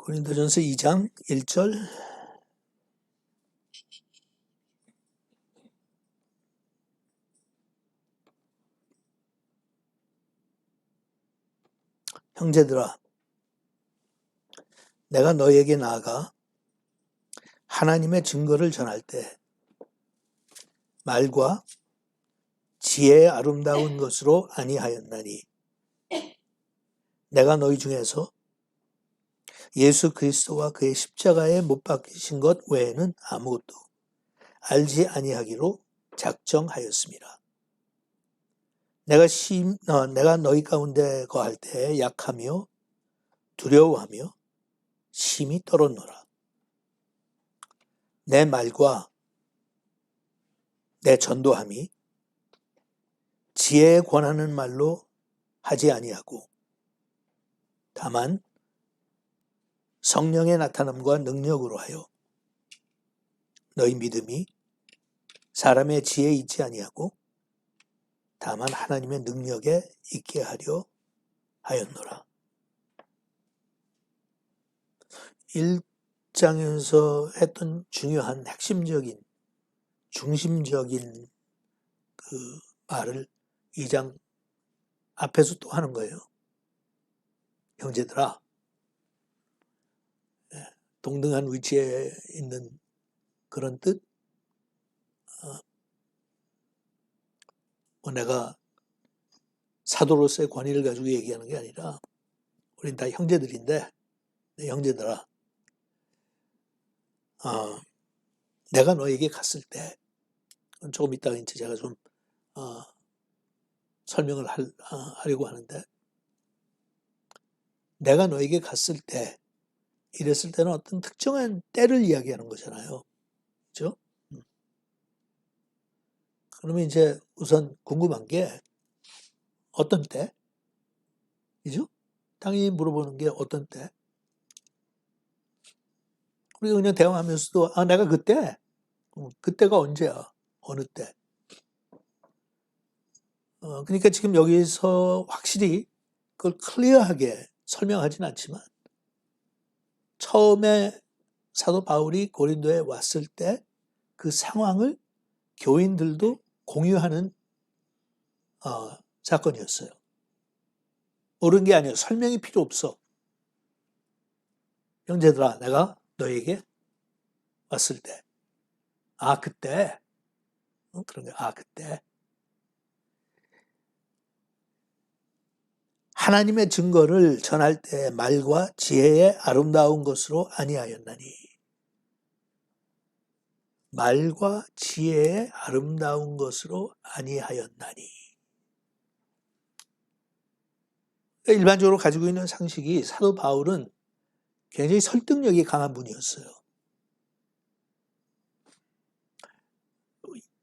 고린도전서 2장 1절 형제들아, 내가 너에게 나아가 하나님의 증거를 전할 때 말과 지혜의 아름다운 것으로 아니하였나니 내가 너희 중에서 예수 그리스도와 그의 십자가에 못 박히신 것 외에는 아무것도 알지 아니하기로 작정하였습니다. 내가 너희 가운데 거할 때 약하며 두려워하며 심히 떨었노라. 내 말과 내 전도함이 지혜에 권하는 말로 하지 아니하고 다만 성령의 나타남과 능력으로 하여 너희 믿음이 사람의 지혜에 있지 아니하고 다만 하나님의 능력에 있게 하려 하였노라. 1장에서 했던 중요한 핵심적인 중심적인 그 말을 2장 앞에서 또 하는 거예요. 형제들아, 동등한 위치에 있는 그런 뜻. 내가 사도로서의 권위를 가지고 얘기하는 게 아니라 우린 다 형제들인데, 형제들아, 내가 너에게 갔을 때, 조금 이따가 이제 제가 좀 설명을 하려고 하는데, 내가 너에게 갔을 때, 이랬을 때는 어떤 특정한 때를 이야기하는 거잖아요. 그죠? 그러면 이제 우선 궁금한 게 어떤 때? 그죠? 당연히 물어보는 게 어떤 때? 우리가 그냥 대화하면서도 내가 그때? 그때가 언제야? 어느 때? 그러니까 지금 여기서 확실히 그걸 클리어하게 설명하진 않지만 처음에 사도 바울이 고린도에 왔을 때 그 상황을 교인들도 공유하는 사건이었어요. 옳은 게 아니에요. 설명이 필요 없어. 형제들아, 내가 너에게 왔을 때, 그때, 그런 거, 그때. 하나님의 증거를 전할 때 말과 지혜의 아름다운 것으로 아니하였나니. 말과 지혜의 아름다운 것으로 아니하였나니. 일반적으로 가지고 있는 상식이 사도 바울은 굉장히 설득력이 강한 분이었어요.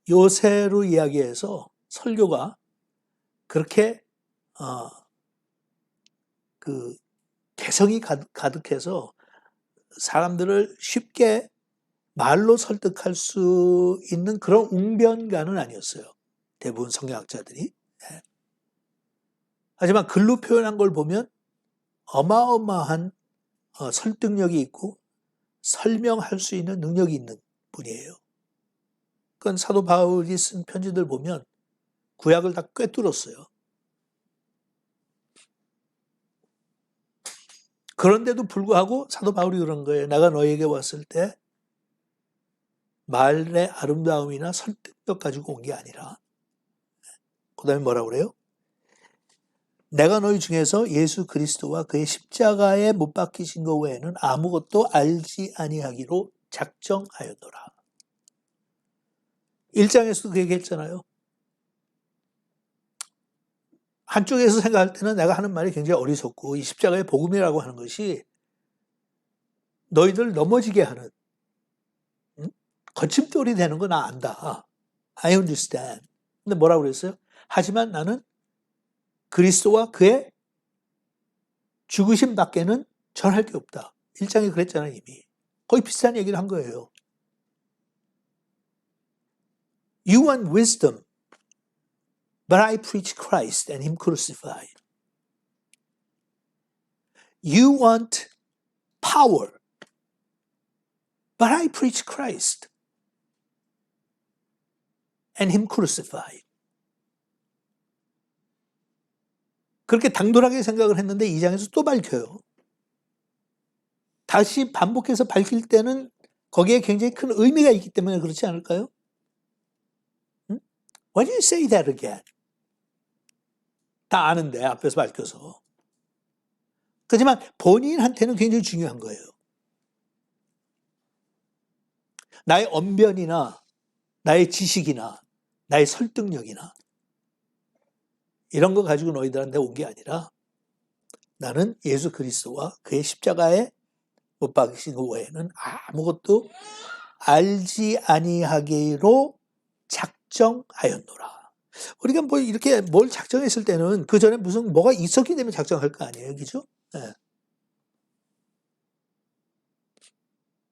요새로 이야기해서 설교가 그렇게 그 개성이 가득해서 사람들을 쉽게 말로 설득할 수 있는 그런 웅변가는 아니었어요. 대부분 성경학자들이. 하지만 글로 표현한 걸 보면 어마어마한 설득력이 있고 설명할 수 있는 능력이 있는 분이에요. 그건 사도 바울이 쓴 편지들 보면 구약을 다 꿰뚫었어요. 그런데도 불구하고 사도 바울이 그런 거예요. 내가 너에게 왔을 때 말의 아름다움이나 설득력 가지고 온 게 아니라 그 다음에 뭐라고 그래요? 내가 너희 중에서 예수 그리스도와 그의 십자가에 못 박히신 것 외에는 아무것도 알지 아니하기로 작정하였노라. 1장에서도 그 얘기했잖아요. 한쪽에서 생각할 때는 내가 하는 말이 굉장히 어리석고 이 십자가의 복음이라고 하는 것이 너희들 넘어지게 하는 거침돌이 되는 거 나 안다. I understand. 근데 뭐라고 그랬어요? 하지만 나는 그리스도와 그의 죽으심 밖에는 전할 게 없다. 1장에 그랬잖아요, 이미. 거의 비슷한 얘기를 한 거예요. You want wisdom, but I preach Christ and Him crucified. You want power. But I preach Christ and Him crucified. 그렇게 당돌하게 생각을 했는데 2장에서 또 밝혀요. 다시 반복해서 밝힐 때는 거기에 굉장히 큰 의미가 있기 때문에 그렇지 않을까요? 응? Why do you say that again? 다 아는데 앞에서 밝혀서. 그렇지만 본인한테는 굉장히 중요한 거예요. 나의 언변이나 나의 지식이나 나의 설득력이나 이런 거 가지고 너희들한테 온 게 아니라 나는 예수 그리스도와 그의 십자가에 못 박히신 것 외에는 아무것도 알지 아니하기로 작정하였노라. 우리가 뭐 이렇게 뭘 작정했을 때는 그 전에 무슨 뭐가 있었기 때문에 작정할 거 아니에요, 그죠? 네.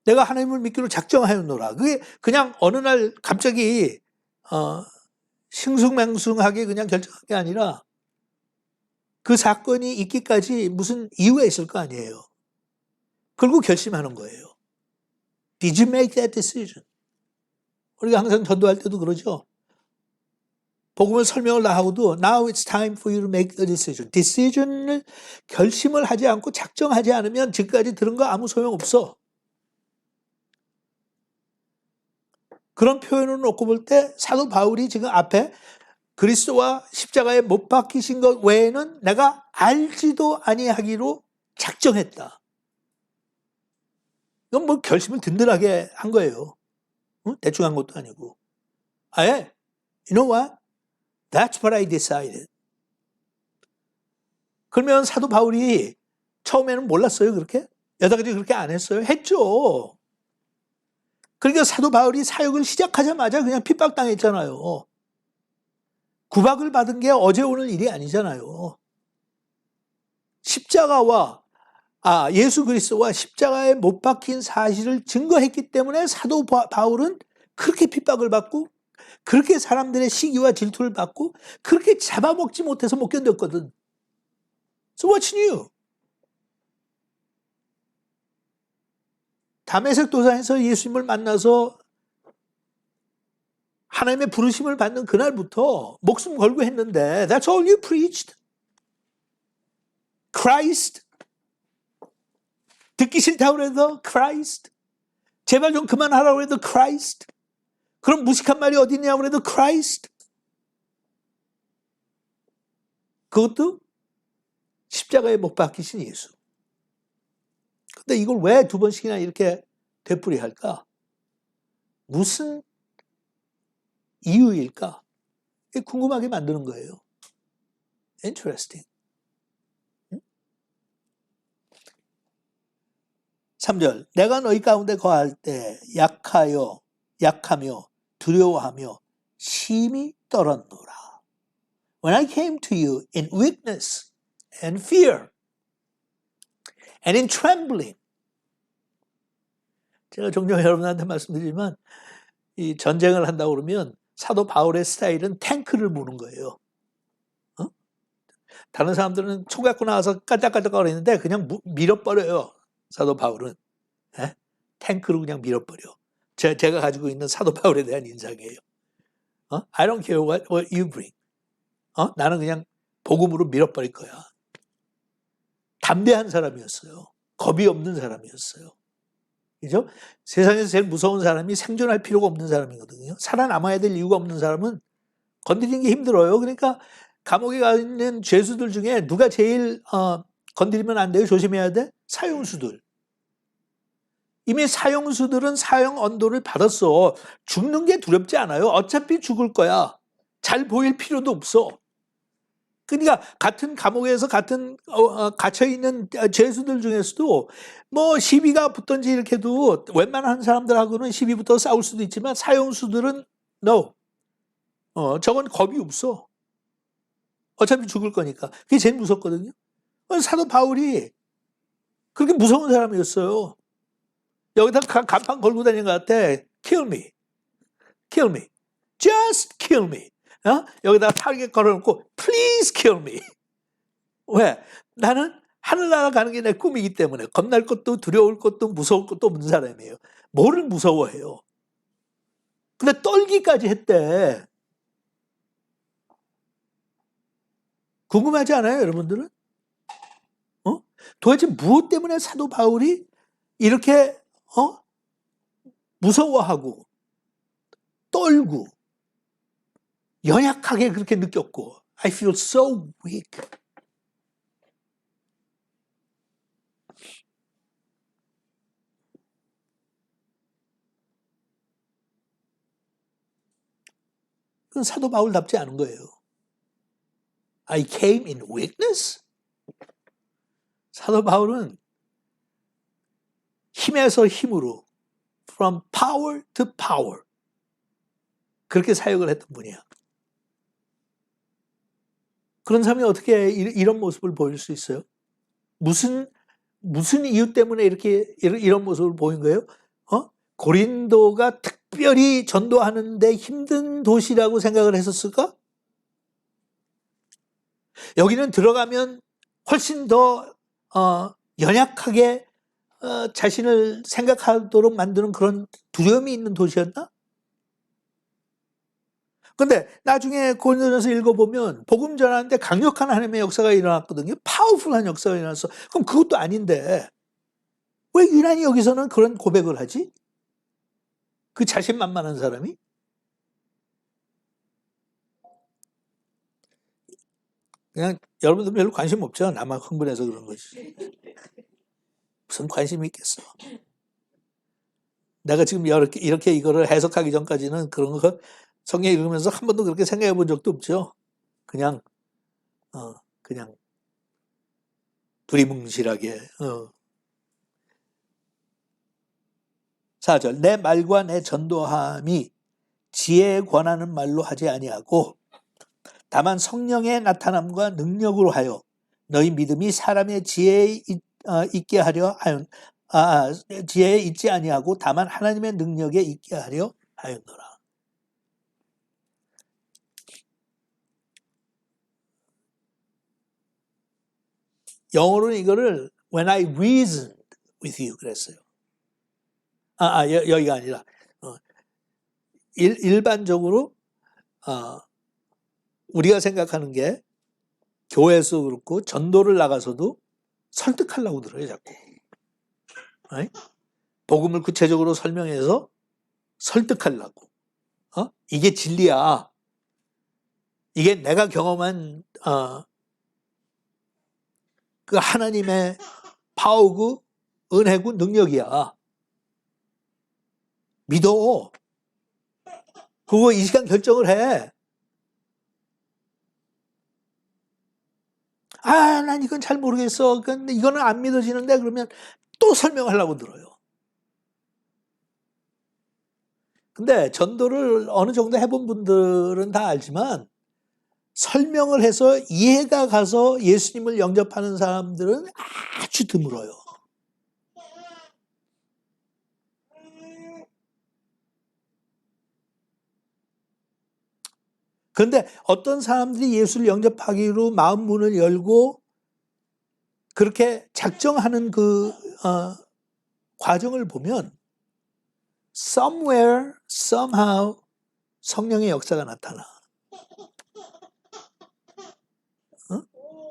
내가 하나님을 믿기로 작정하였노라. 그게 그냥 어느 날 갑자기 싱숭맹숭하게 그냥 결정한 게 아니라 그 사건이 있기까지 무슨 이유가 있을 거 아니에요. 그리고 결심하는 거예요. Did you make that decision? 우리가 항상 전도할 때도 그러죠. 복음을 설명을 다 하고도 Now it's time for you to make the decision. decision을 결심을 하지 않고 작정하지 않으면 지금까지 들은 거 아무 소용없어. 그런 표현을 놓고 볼 때 사도 바울이 지금 앞에 그리스도와 십자가에 못 박히신 것 외에는 내가 알지도 아니하기로 작정했다. 이건 뭐 결심을 든든하게 한 거예요. 응? 대충 한 것도 아니고. 아예, you know what? That's what I decided. 그러면 사도 바울이 처음에는 몰랐어요, 그렇게? 여태까지 그렇게 안 했어요? 했죠. 그러니까 사도 바울이 사역을 시작하자마자 그냥 핍박당했잖아요. 구박을 받은 게 어제 오늘 일이 아니잖아요. 십자가와 예수 그리스도와 십자가에 못 박힌 사실을 증거했기 때문에 사도 바울은 그렇게 핍박을 받고 그렇게 사람들의 시기와 질투를 받고 그렇게 잡아먹지 못해서 못 견뎠거든. So what's new? 다메섹 도상에서 예수님을 만나서 하나님의 부르심을 받는 그날부터 목숨 걸고 했는데 That's all you preached. Christ. 듣기 싫다고 해도 Christ. 제발 좀 그만하라고 해도 Christ. 그럼 무식한 말이 어디 있냐고 해도 Christ. 그것도 십자가에 못 박히신 예수. 근데 이걸 왜 두 번씩이나 이렇게 되풀이할까? 무슨 이유일까? 궁금하게 만드는 거예요. Interesting. 3절 내가 너희 가운데 거할 때 약하며 두려워하며 심히 떨었노라. When I came to you in weakness and fear and in trembling. 제가 종종 여러분한테 말씀드리지만 이 전쟁을 한다고 그러면 사도 바울의 스타일은 탱크를 무는 거예요. 다른 사람들은 총 갖고 나와서 깔짝깔짝거리는데 그냥 밀어버려요. 사도 바울은. 탱크로 그냥 밀어버려. 제가 가지고 있는 사도 바울에 대한 인상이에요. I don't care what you bring. 나는 그냥 복음으로 밀어버릴 거야. 담대한 사람이었어요. 겁이 없는 사람이었어요. 그죠? 세상에서 제일 무서운 사람이 생존할 필요가 없는 사람이거든요. 살아남아야 될 이유가 없는 사람은 건드리는 게 힘들어요. 그러니까 감옥에 가 있는 죄수들 중에 누가 제일 건드리면 안 돼요? 조심해야 돼? 사형수들. 이미 사형수들은 사형 언도를 받았어. 죽는 게 두렵지 않아요. 어차피 죽을 거야. 잘 보일 필요도 없어. 그러니까 같은 감옥에서 같은 갇혀있는 죄수들 중에서도 뭐 시비가 붙든지 이렇게 해도 웬만한 사람들하고는 시비부터 싸울 수도 있지만 사형수들은 no. 저건 겁이 없어. 어차피 죽을 거니까. 그게 제일 무섭거든요. 사도 바울이 그렇게 무서운 사람이었어요. 여기다 간판 걸고 다니는 것 같아. Kill me. Kill me. Just kill me. 여기다 타겟 걸어놓고 Please kill me. 왜? 나는 하늘나라 가는 게 내 꿈이기 때문에 겁날 것도 두려울 것도 무서울 것도 없는 사람이에요. 뭐를 무서워해요? 근데 떨기까지 했대. 궁금하지 않아요, 여러분들은? 도대체 무엇 때문에 사도 바울이 이렇게 무서워하고 떨고 연약하게 그렇게 느꼈고 I feel so weak. 그건 사도 바울답지 않은 거예요. I came in weakness? 사도 바울은 힘에서 힘으로 from power to power 그렇게 사역을 했던 분이야. 그런 사람이 어떻게 이런 모습을 보일 수 있어요? 무슨 이유 때문에 이런 모습을 보인 거예요? 고린도가 특별히 전도하는데 힘든 도시라고 생각을 했었을까? 여기는 들어가면 훨씬 더 연약하게 자신을 생각하도록 만드는 그런 두려움이 있는 도시였나? 근데 나중에 고린도전서 읽어보면 복음 전하는데 강력한 하나님의 역사가 일어났거든요. 파워풀한 역사가 일어났어. 그럼 그것도 아닌데 왜 유난히 여기서는 그런 고백을 하지? 그 자신만만한 사람이? 그냥 여러분들 별로 관심 없죠. 나만 흥분해서 그런 거지. 무슨 관심이 있겠어. 내가 지금 이렇게 이거를 해석하기 전까지는 그런 거 성경 읽으면서 한 번도 그렇게 생각해 본 적도 없죠. 그냥 두리뭉실하게. 4절 내 말과 내 전도함이 지혜에 권하는 말로 하지 아니하고 다만 성령의 나타남과 능력으로 하여 너희 믿음이 사람의 지혜에 있게 하려 하여 지혜에 있지 아니하고 다만 하나님의 능력에 있게 하려 하였노라. 영어로는 이거를 when I reasoned with you 그랬어요. 여기가 아니라 일반적으로 우리가 생각하는 게 교회에서 그렇고 전도를 나가서도 설득하려고 들어요 자꾸. 복음을 구체적으로 설명해서 설득하려고. 이게 진리야. 이게 내가 경험한 그 하나님의 파워고 은혜고 능력이야. 믿어. 그거 이 시간 결정을 해. 난 이건 잘 모르겠어. 근데 이거는 안 믿어지는데 그러면 또 설명하려고 들어요. 근데 전도를 어느 정도 해본 분들은 다 알지만 설명을 해서 이해가 가서 예수님을 영접하는 사람들은 아주 드물어요. 그런데 어떤 사람들이 예수를 영접하기로 마음 문을 열고 그렇게 작정하는 그 과정을 보면 somewhere, somehow 성령의 역사가 나타나.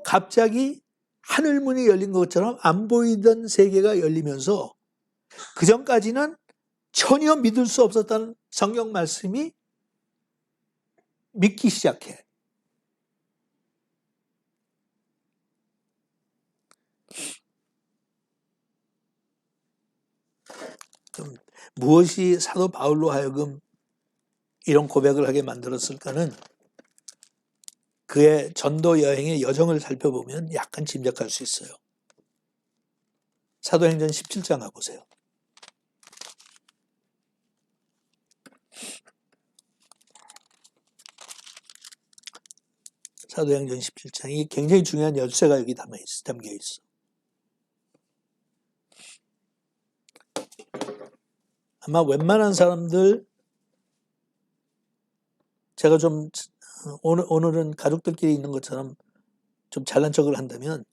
갑자기 하늘문이 열린 것처럼 안 보이던 세계가 열리면서 그 전까지는 전혀 믿을 수 없었던 성경 말씀이 믿기 시작해. 그럼 무엇이 사도 바울로 하여금 이런 고백을 하게 만들었을까는 그의 전도 여행의 여정을 살펴보면 약간 짐작할 수 있어요. 사도행전 17장 가보세요. 사도행전 17장이 굉장히 중요한 열쇠가 여기 담겨 있어. 아마 웬만한 사람들 제가 좀 오늘은 가족들끼리 있는 것처럼 좀 잘난 척을 한다면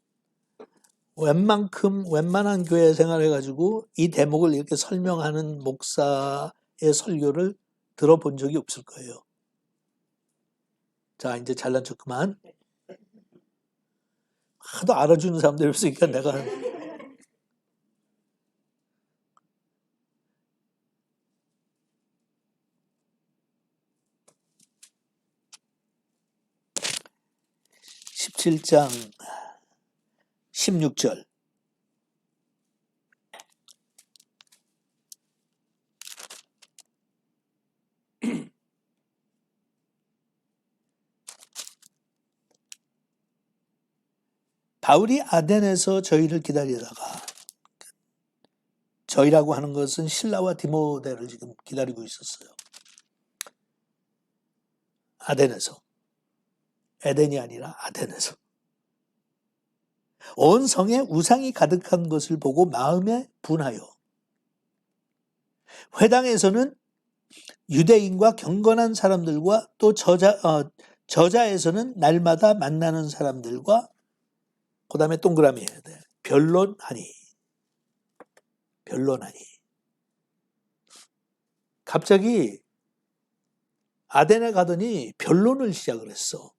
웬만한 교회 생활 해가지고 이 대목을 이렇게 설명하는 목사의 설교를 들어본 적이 없을 거예요. 자, 이제 잘난 척 그만. 하도 알아주는 사람들이 없으니까 내가 17장 16절. 바울이 아덴에서 저희를 기다리다가, 저희라고 하는 것은 실라와 디모데를 지금 기다리고 있었어요. 아덴에서. 에덴이 아니라 아덴에서. 온 성에 우상이 가득한 것을 보고 마음에 분하여 회당에서는 유대인과 경건한 사람들과 또 저자에서는 날마다 만나는 사람들과 그 다음에 동그라미 해야 돼. 변론하니. 갑자기 아덴에 가더니 변론을 시작을 했어.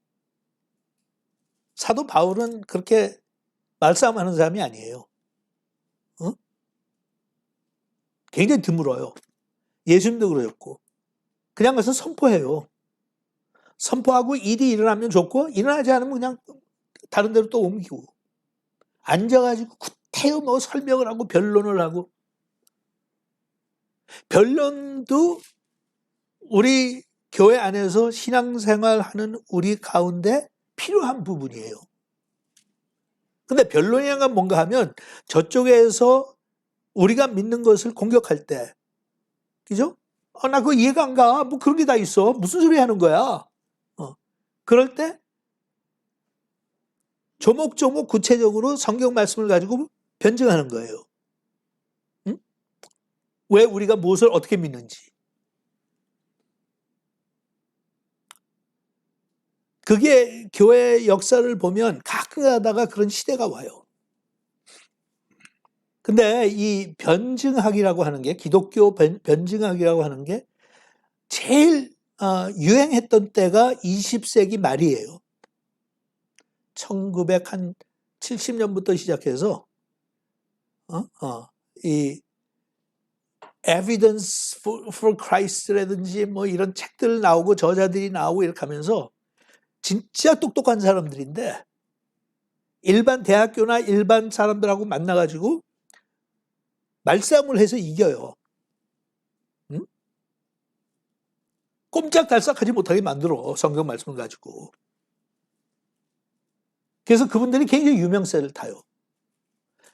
사도 바울은 그렇게 말싸움하는 사람이 아니에요. 굉장히 드물어요. 예수님도 그러셨고. 그냥 가서 선포해요. 선포하고 일이 일어나면 좋고 일어나지 않으면 그냥 다른 데로 또 옮기고. 앉아가지고 구태여 뭐 설명을 하고 변론을 하고. 변론도 우리 교회 안에서 신앙생활하는 우리 가운데 필요한 부분이에요. 근데 변론이란 건 뭔가 하면 저쪽에서 우리가 믿는 것을 공격할 때, 그죠? 나 그거 이해가 안 가. 뭐 그런 게 다 있어. 무슨 소리 하는 거야? 그럴 때 조목조목 구체적으로 성경 말씀을 가지고 변증하는 거예요. 응? 왜 우리가 무엇을 어떻게 믿는지. 그게 교회 역사를 보면 가끔 가다가 그런 시대가 와요. 근데 이 변증학이라고 하는 게, 기독교 변증학이라고 하는 게 제일 유행했던 때가 20세기 말이에요. 1970년부터 시작해서 이 Evidence for Christ라든지 뭐 이런 책들 나오고 저자들이 나오고 이렇게 하면서 진짜 똑똑한 사람들인데 일반 대학교나 일반 사람들하고 만나가지고 말싸움을 해서 이겨요. 응? 꼼짝달싹하지 못하게 만들어, 성경 말씀을 가지고. 그래서 그분들이 굉장히 유명세를 타요.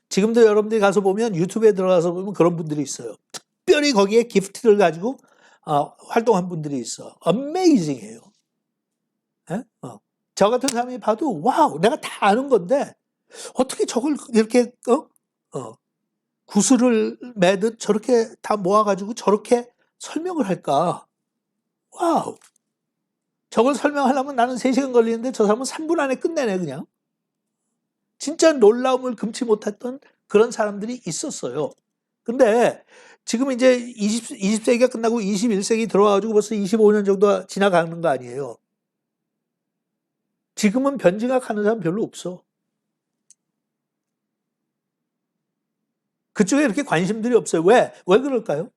지금도 여러분들이 가서 보면, 유튜브에 들어가서 보면 그런 분들이 있어요. 특별히 거기에 기프트를 가지고 활동한 분들이 있어. 어메이징해요. 저 같은 사람이 봐도 와우, 내가 다 아는 건데 어떻게 저걸 이렇게 구슬을 매듯 저렇게 다 모아가지고 저렇게 설명을 할까? 와우. 저걸 설명하려면 나는 3시간 걸리는데 저 사람은 3분 안에 끝내네, 그냥. 진짜 놀라움을 금치 못했던 그런 사람들이 있었어요. 근데 지금 이제 20세기가 끝나고 21세기 들어와가지고 벌써 25년 정도 지나가는 거 아니에요. 지금은 변증학 하는 사람 별로 없어. 그쪽에 이렇게 관심들이 없어요. 왜 그럴까요?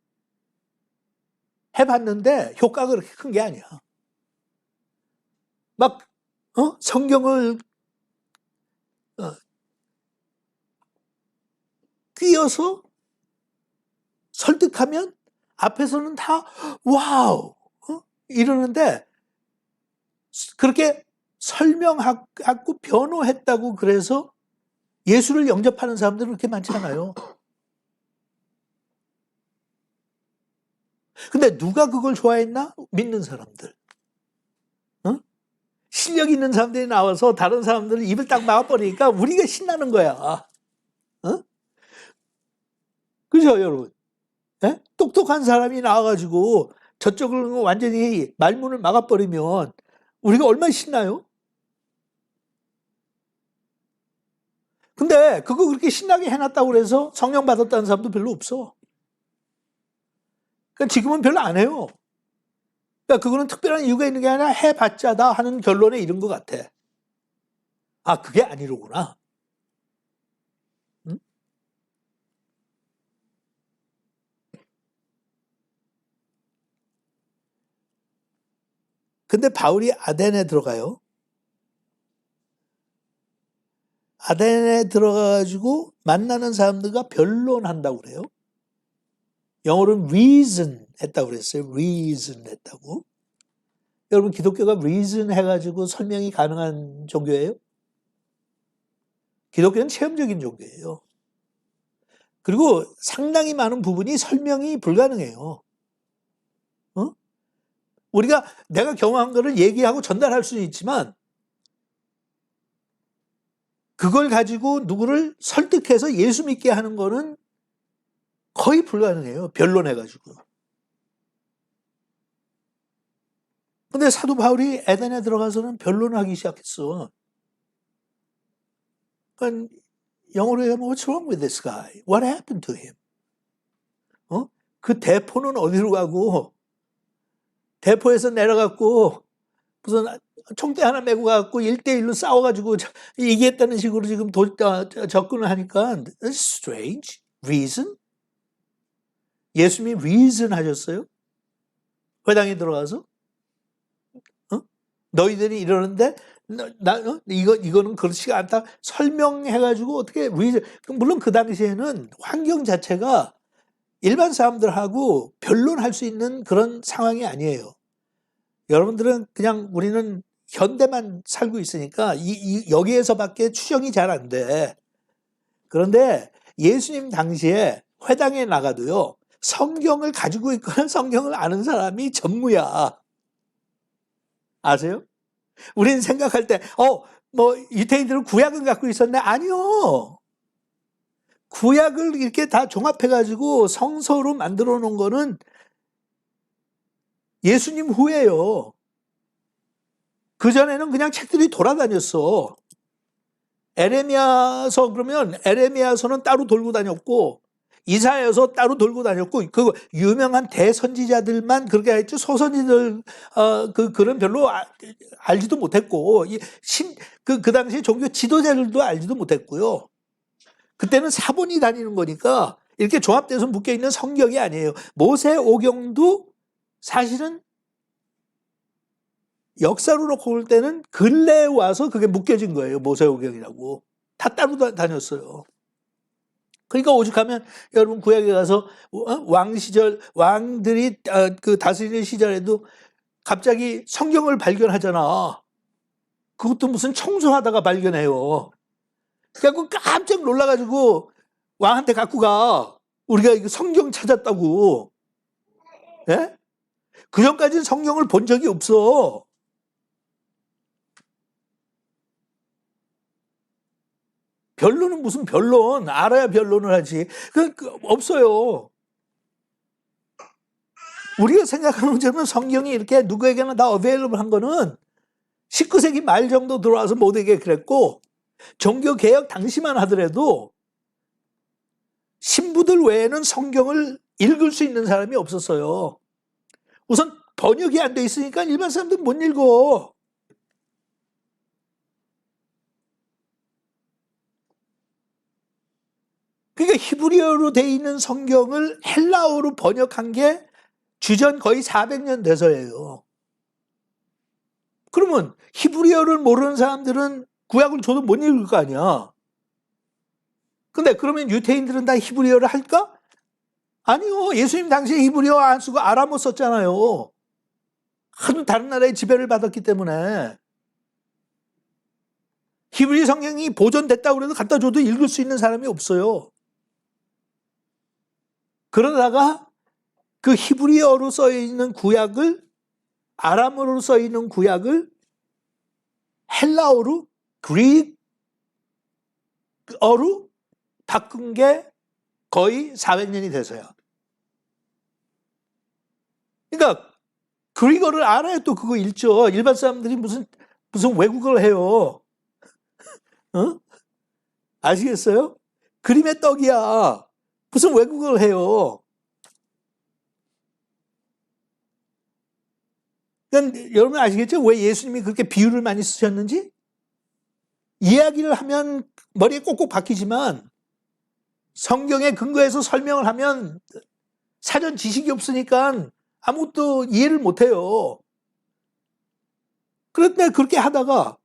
해봤는데 효과가 그렇게 큰 게 아니야. 막 성경을 끼어서 설득하면 앞에서는 다 와우 이러는데, 그렇게 설명하고 변호했다고 그래서 예수를 영접하는 사람들은 그렇게 많지 않아요. 근데 누가 그걸 좋아했나? 믿는 사람들. 실력 있는 사람들이 나와서 다른 사람들을 입을 딱 막아버리니까 우리가 신나는 거야. 그죠, 여러분? 똑똑한 사람이 나와가지고 저쪽을 완전히 말문을 막아버리면 우리가 얼마나 신나요? 근데 그거 그렇게 신나게 해놨다고 그래서 성령 받았다는 사람도 별로 없어. 그러니까 지금은 별로 안 해요. 그러니까 그거는 특별한 이유가 있는 게 아니라 해봤자다 하는 결론에 이른 것 같아. 아, 그게 아니로구나. 응? 근데 바울이 아덴에 들어가요. 아덴에 들어가가지고 만나는 사람들과 변론한다고 그래요. 영어로는 reason 했다고 그랬어요. reason 했다고. 여러분, 기독교가 reason 해가지고 설명이 가능한 종교예요? 기독교는 체험적인 종교예요. 그리고 상당히 많은 부분이 설명이 불가능해요. 어? 우리가 내가 경험한 거를 얘기하고 전달할 수는 있지만 그걸 가지고 누구를 설득해서 예수 믿게 하는 거는 거의 불가능해요. 변론해가지고. 근데 사도 바울이 에덴에 들어가서는 변론을 하기 시작했어. 그러니까 영어로 하면 What's wrong with this guy? What happened to him? 그 대포는 어디로 가고 대포에서 내려갔고 무슨 총대 하나 메고 가고 1대1로 싸워가지고 이기했다는 식으로 지금 접근을 하니까 That's strange. Reason? 예수님이 reason 하셨어요? 회당에 들어가서? 너희들이 이러는데 이거는 그렇지가 않다 설명해가지고 어떻게 reason? 물론 그 당시에는 환경 자체가 일반 사람들하고 변론할 수 있는 그런 상황이 아니에요. 여러분들은 그냥 우리는 현대만 살고 있으니까 여기에서밖에 추정이 잘 안 돼. 그런데 예수님 당시에 회당에 나가도요. 성경을 가지고 있거나 성경을 아는 사람이 전무야. 아세요? 우리는 생각할 때 유대인들은 구약은 갖고 있었네. 아니요. 구약을 이렇게 다 종합해가지고 성서로 만들어 놓은 거는 예수님 후예요. 그전에는 그냥 책들이 돌아다녔어. 에레미야서 그러면 에레미야서는 따로 돌고 다녔고 이사야서 따로 돌고 다녔고 그 유명한 대선지자들만 그렇게 했지 소선지들 그 글은 별로 알지도 못했고 그 당시 종교 지도자들도 알지도 못했고요. 그때는 사본이 다니는 거니까 이렇게 종합돼서 묶여 있는 성경이 아니에요. 모세오경도 사실은 역사로 놓고 볼 때는 근래에 와서 그게 묶여진 거예요. 모세오경이라고. 다 따로 다녔어요. 그러니까 오죽하면 여러분 구약에 가서 왕 시절 왕들이 그 다스리는 시절에도 갑자기 성경을 발견하잖아. 그것도 무슨 청소하다가 발견해요. 그래갖고 깜짝 놀라가지고 왕한테 갖고 가. 우리가 이거 성경 찾았다고. 예? 그 전까지는 성경을 본 적이 없어. 변론은 무슨 변론? 알아야 변론을 하지. 없어요. 우리가 생각하는 것처럼 성경이 이렇게 누구에게나 다 available 한 거는 19세기 말 정도 들어와서 모두에게 그랬고 종교개혁 당시만 하더라도 신부들 외에는 성경을 읽을 수 있는 사람이 없었어요. 우선 번역이 안 돼 있으니까 일반 사람들은 못 읽어. 그러니까 히브리어로 돼 있는 성경을 헬라어로 번역한 게 주전 거의 400년 돼서예요. 그러면 히브리어를 모르는 사람들은 구약을 줘도 못 읽을 거 아니야. 근데 그러면 유대인들은 다 히브리어를 할까? 아니요. 예수님 당시에 히브리어 안 쓰고 아람어 썼잖아요. 하도 다른 나라의 지배를 받았기 때문에. 히브리 성경이 보존됐다고 해도 갖다 줘도 읽을 수 있는 사람이 없어요. 그러다가 그 히브리어로 써있는 구약을 아람어로 써있는 구약을 헬라어로 그리스어로 바꾼 게 거의 400년이 돼서요. 그러니까 그리거를 알아야 또 그거 읽죠. 일반 사람들이 무슨 외국어를 해요. 어? 아시겠어요? 그림의 떡이야. 무슨 왜곡을 해요. 그러니까 여러분 아시겠죠? 왜 예수님이 그렇게 비유를 많이 쓰셨는지? 이야기를 하면 머리에 꼭꼭 박히지만 성경에 근거해서 설명을 하면 사전 지식이 없으니까 아무것도 이해를 못해요. 그런데 그렇게 하다가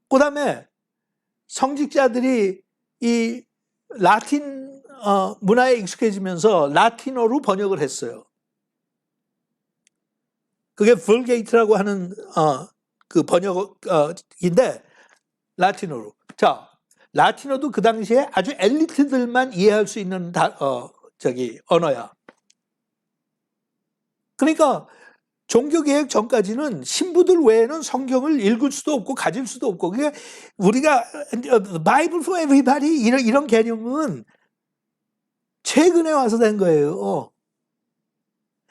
그 다음에 성직자들이 이 라틴 문화에 익숙해지면서 라틴어로 번역을 했어요. 그게 vulgate라고 하는 그 번역인데 라틴어로. 자, 라틴어도 그 당시에 아주 엘리트들만 이해할 수 있는 언어야. 그러니까 종교개혁 전까지는 신부들 외에는 성경을 읽을 수도 없고 가질 수도 없고, 그게 우리가 Bible for everybody 이런 개념은 최근에 와서 된 거예요.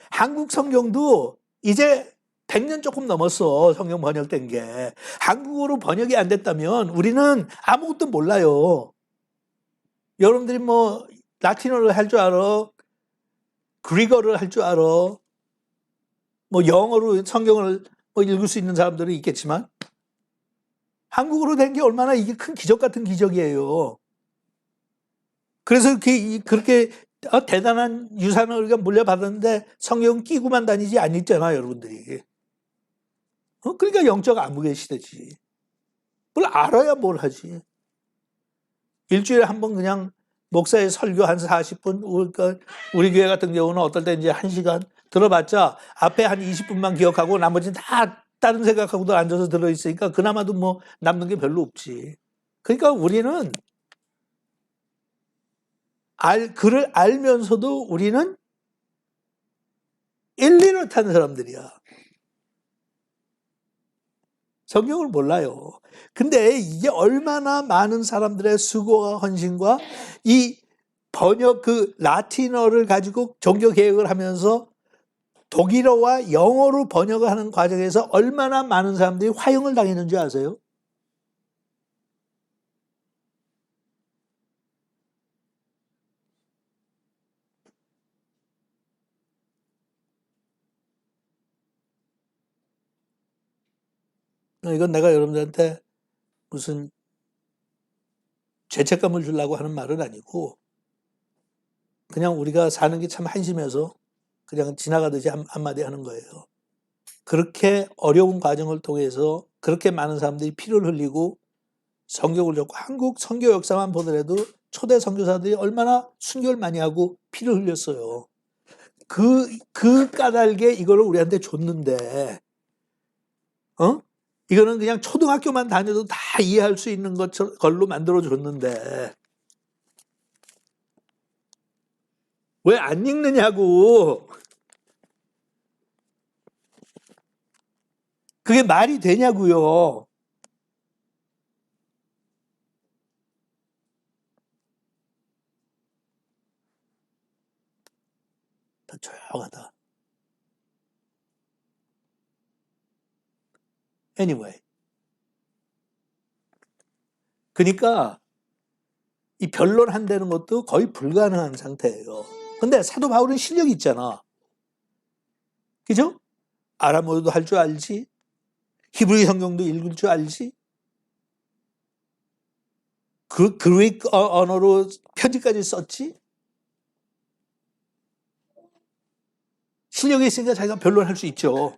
한국 성경도 이제 100년 조금 넘었어. 성경 번역된 게. 한국어로 번역이 안 됐다면 우리는 아무것도 몰라요. 여러분들이 뭐 라틴어를 할 줄 알아, 그리거를 할 줄 알아, 뭐 영어로 성경을 뭐 읽을 수 있는 사람들은 있겠지만 한국어로 된 게 얼마나 이게 큰 기적 같은 기적이에요. 그래서 그렇게 대단한 유산을 우리가 물려받았는데 성경 끼고만 다니지 안 읽잖아, 여러분들이. 그러니까 영적 암흑의 시대지. 뭘 알아야 뭘 하지. 일주일에 한 번 그냥 목사의 설교 한 40분, 그러니까 우리 교회 같은 경우는 어떨 때 이제 1시간 들어봤자 앞에 한 20분만 기억하고 나머지는 다 다른 생각하고도 앉아서 들어있으니까 그나마도 뭐 남는 게 별로 없지. 그러니까 우리는 글을 알면서도 우리는 일리를 타는 사람들이야. 성경을 몰라요. 근데 이게 얼마나 많은 사람들의 수고와 헌신과 이 번역 그 라틴어를 가지고 종교 개혁을 하면서 독일어와 영어로 번역을 하는 과정에서 얼마나 많은 사람들이 화형을 당했는 줄 아세요? 이건 내가 여러분들한테 무슨 죄책감을 주려고 하는 말은 아니고 그냥 우리가 사는 게 참 한심해서 그냥 지나가듯이 한마디 하는 거예요. 그렇게 어려운 과정을 통해서 그렇게 많은 사람들이 피를 흘리고 성경을 적고 한국 선교 역사만 보더라도 초대 선교사들이 얼마나 순교를 많이 하고 피를 흘렸어요. 그 까닭에 이거를 우리한테 줬는데, 이거는 그냥 초등학교만 다녀도 다 이해할 수 있는 걸로 만들어 줬는데, 왜 안 읽느냐고. 그게 말이 되냐고요. 더 조용하다. Anyway. 그러니까 이 변론한다는 것도 거의 불가능한 상태예요. 근데 사도 바울은 실력이 있잖아. 그죠? 아람어도 할 줄 알지? 히브리 성경도 읽을 줄 알지? 그릭 언어로 편지까지 썼지? 실력이 있으니까 자기가 변론할 수 있죠.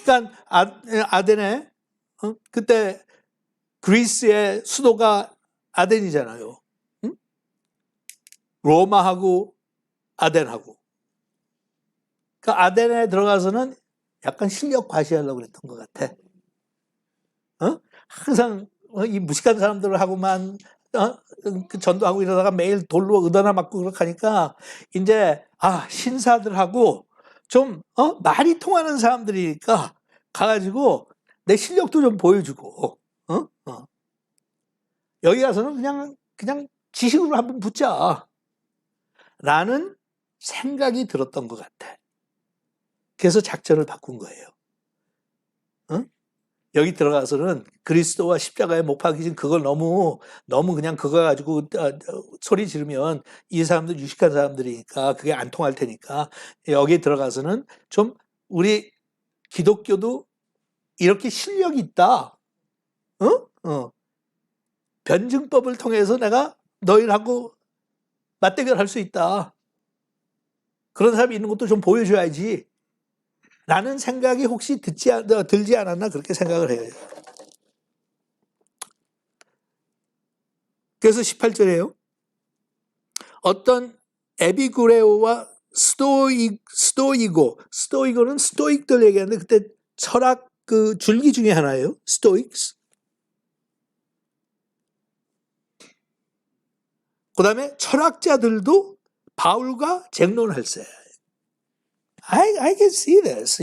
그러니까 아덴에 그때 그리스의 수도가 아덴이잖아요. 응? 로마하고 아덴하고. 그 아덴에 들어가서는 약간 실력 과시하려고 그랬던 것 같아. 항상 이 무식한 사람들하고만 그 전도하고 이러다가 매일 돌로 의도나 맞고 그렇게 하니까 이제 신사들하고 좀 말이 통하는 사람들이니까 가가지고 내 실력도 좀 보여주고 여기 가서는 그냥 지식으로 한번 붙자 라는 생각이 들었던 것 같아. 그래서 작전을 바꾼 거예요. 여기 들어가서는 그리스도와 십자가에 못 박히신 그걸 너무 그냥 그거 가지고 소리 지르면 이 사람들 유식한 사람들이니까 그게 안 통할 테니까 여기 들어가서는 좀 우리 기독교도 이렇게 실력이 있다. 변증법을 통해서 내가 너희하고 맞대결할 수 있다. 그런 사람이 있는 것도 좀 보여줘야지. 라는 생각이 혹시 들지 않았나 그렇게 생각을 해요. 그래서 18절에요. 어떤 에비구레오와 스토이고는 스토익들 얘기하는데 그때 철학 그 줄기 중에 하나예요. 스토익스. 그 다음에 철학자들도 바울과 쟁론할세. I can see this,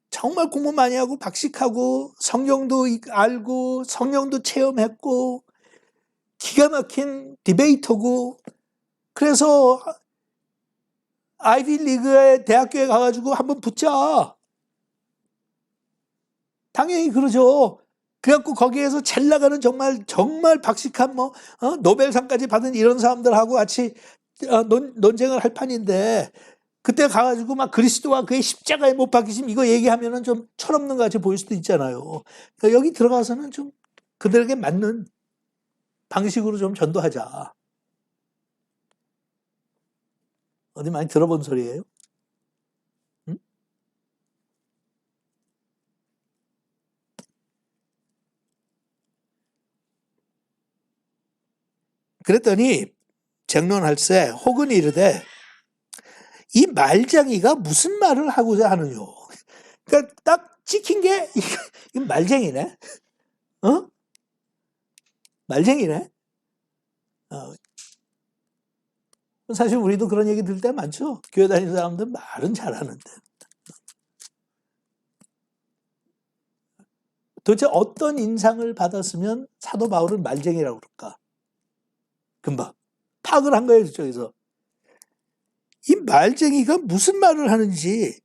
정말 공부 많이 하고 박식하고 성경도 알고 성령도 체험했고 기가 막힌 디베이터고 그래서 아이비리그의 대학교에 가가지고 한번 붙자. 당연히 그러죠. 그래갖고 거기에서 잘 나가는 정말 박식한 노벨상까지 받은 이런 사람들하고 같이 논쟁을 할 판인데 그때 가가지고 막 그리스도와 그의 십자가에 못 박히심 이거 얘기하면은 좀 철없는 것 같이 보일 수도 있잖아요. 그러니까 여기 들어가서는 좀 그들에게 맞는 방식으로 좀 전도하자. 어디 많이 들어본 소리예요? 응? 그랬더니 쟁론할세 혹은 이르되 이 말쟁이가 무슨 말을 하고자 하느냐. 그러니까 딱 찍힌 게 이 말쟁이네. 말쟁이네. 사실 우리도 그런 얘기 들을 때 많죠. 교회 다니는 사람들 말은 잘하는데. 도대체 어떤 인상을 받았으면 사도 바울은 말쟁이라고 그럴까? 금방 파악을 한 거예요. 저쪽에서. 이 말쟁이가 무슨 말을 하는지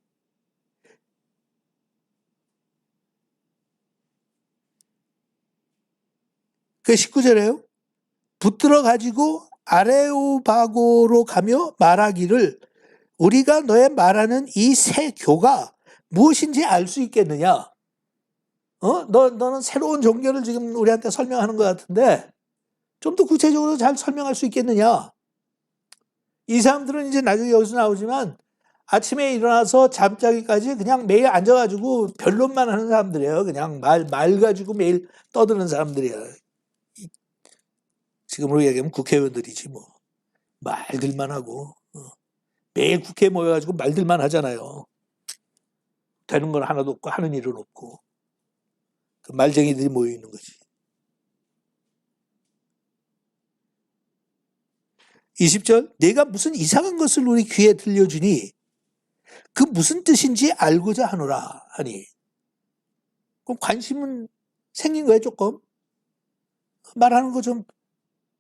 그 19절에요. 붙들어 가지고 아레오바고로 가며 말하기를 우리가 너의 말하는 이 새 교가 무엇인지 알 수 있겠느냐? 너는 새로운 종교를 지금 우리한테 설명하는 것 같은데 좀 더 구체적으로 잘 설명할 수 있겠느냐? 이 사람들은 이제 나중에 여기서 나오지만 아침에 일어나서 잠자기까지 그냥 매일 앉아가지고 변론만 하는 사람들이에요. 그냥 말 가지고 매일 떠드는 사람들이야. 지금으로 얘기하면 국회의원들이지 뭐. 말들만 하고. 매일 국회에 모여가지고 말들만 하잖아요. 되는 건 하나도 없고 하는 일은 없고. 그 말쟁이들이 모여있는 거지. 20절 내가 무슨 이상한 것을 우리 귀에 들려주니 그 무슨 뜻인지 알고자 하노라 하니 그럼 관심은 생긴 거예요. 조금 말하는 거 좀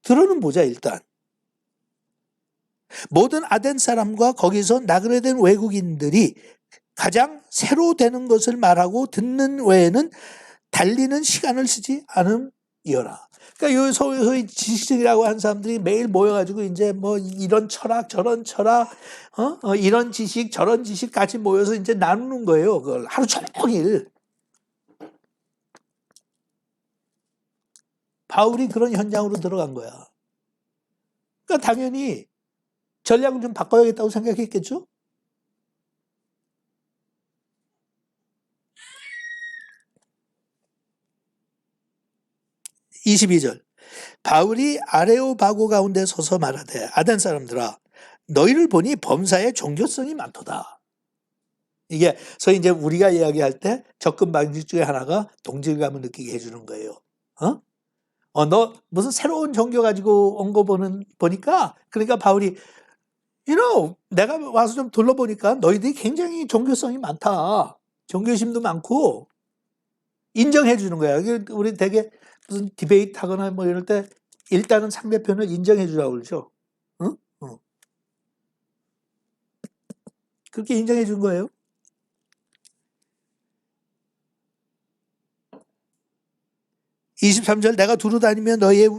들어는 보자. 일단 모든 아덴 사람과 거기서 나그네된 외국인들이 가장 새로 되는 것을 말하고 듣는 외에는 달리는 시간을 쓰지 않음이어라. 그러니까 소위 지식이라고 하는 사람들이 매일 모여가지고 이제 뭐 이런 철학 저런 철학 이런 지식 저런 지식 같이 모여서 이제 나누는 거예요. 그걸 하루 종일. 바울이 그런 현장으로 들어간 거야. 그러니까 당연히 전략을 좀 바꿔야겠다고 생각했겠죠? (22절) 바울이 아레오바고 가운데 서서 말하되 아덴 사람들아 너희를 보니 범사에 종교성이 많도다. 이게 소위 이제 우리가 이야기할 때 접근 방식 중에 하나가 동질감을 느끼게 해주는 거예요. 너 무슨 새로운 종교 가지고 온 거 보니까 그러니까 바울이 내가 와서 좀 둘러보니까 너희들이 굉장히 종교성이 많다. 종교심도 많고 인정해 주는 거야. 우리 되게 무슨 디베이트 하거나 뭐 이럴 때 일단은 상대편을 인정해 주라고 그러죠. 응? 그렇게 인정해 준 거예요. 23절 내가 두루 다니며 너희의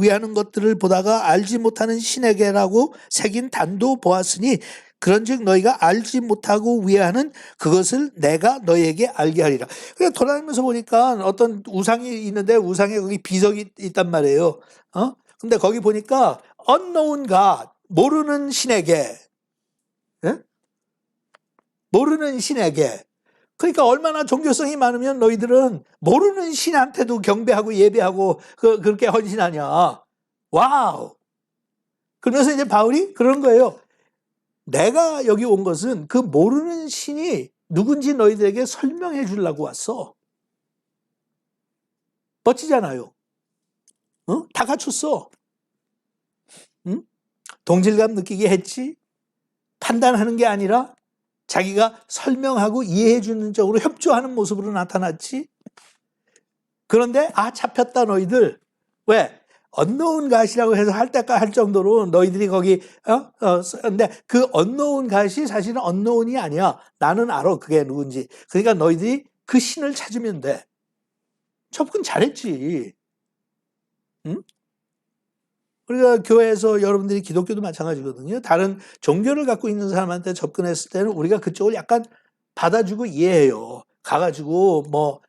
위하는 것들을 보다가 알지 못하는 신에게라고 새긴 단도 보았으니 그런즉 너희가 알지 못하고 위하는 그것을 내가 너희에게 알게 하리라. 그냥 돌아다니면서 보니까 어떤 우상이 있는데 우상에 거기 비석이 있단 말이에요. 근데 거기 보니까 unknown God, 모르는 신에게, 예? 모르는 신에게. 그러니까 얼마나 종교성이 많으면 너희들은 모르는 신한테도 경배하고 예배하고 그렇게 헌신하냐. 와우. 그러면서 이제 바울이 그런 거예요. 내가 여기 온 것은 그 모르는 신이 누군지 너희들에게 설명해 주려고 왔어. 멋지잖아요. 다 갖췄어. 응? 동질감 느끼게 했지. 판단하는 게 아니라 자기가 설명하고 이해해 주는 쪽으로 협조하는 모습으로 나타났지. 그런데 잡혔다 너희들. 왜? 언노운 갓이라고 해서 할 때까 할 정도로 너희들이 거기 근데 그 언노운 갓이 사실은 언노운이 아니야. 나는 알아 그게 누군지. 그러니까 너희들이 그 신을 찾으면 돼. 접근 잘했지. 응? 우리가 교회에서 여러분들이 기독교도 마찬가지거든요. 다른 종교를 갖고 있는 사람한테 접근했을 때는 우리가 그쪽을 약간 받아주고 이해해요. 가가지고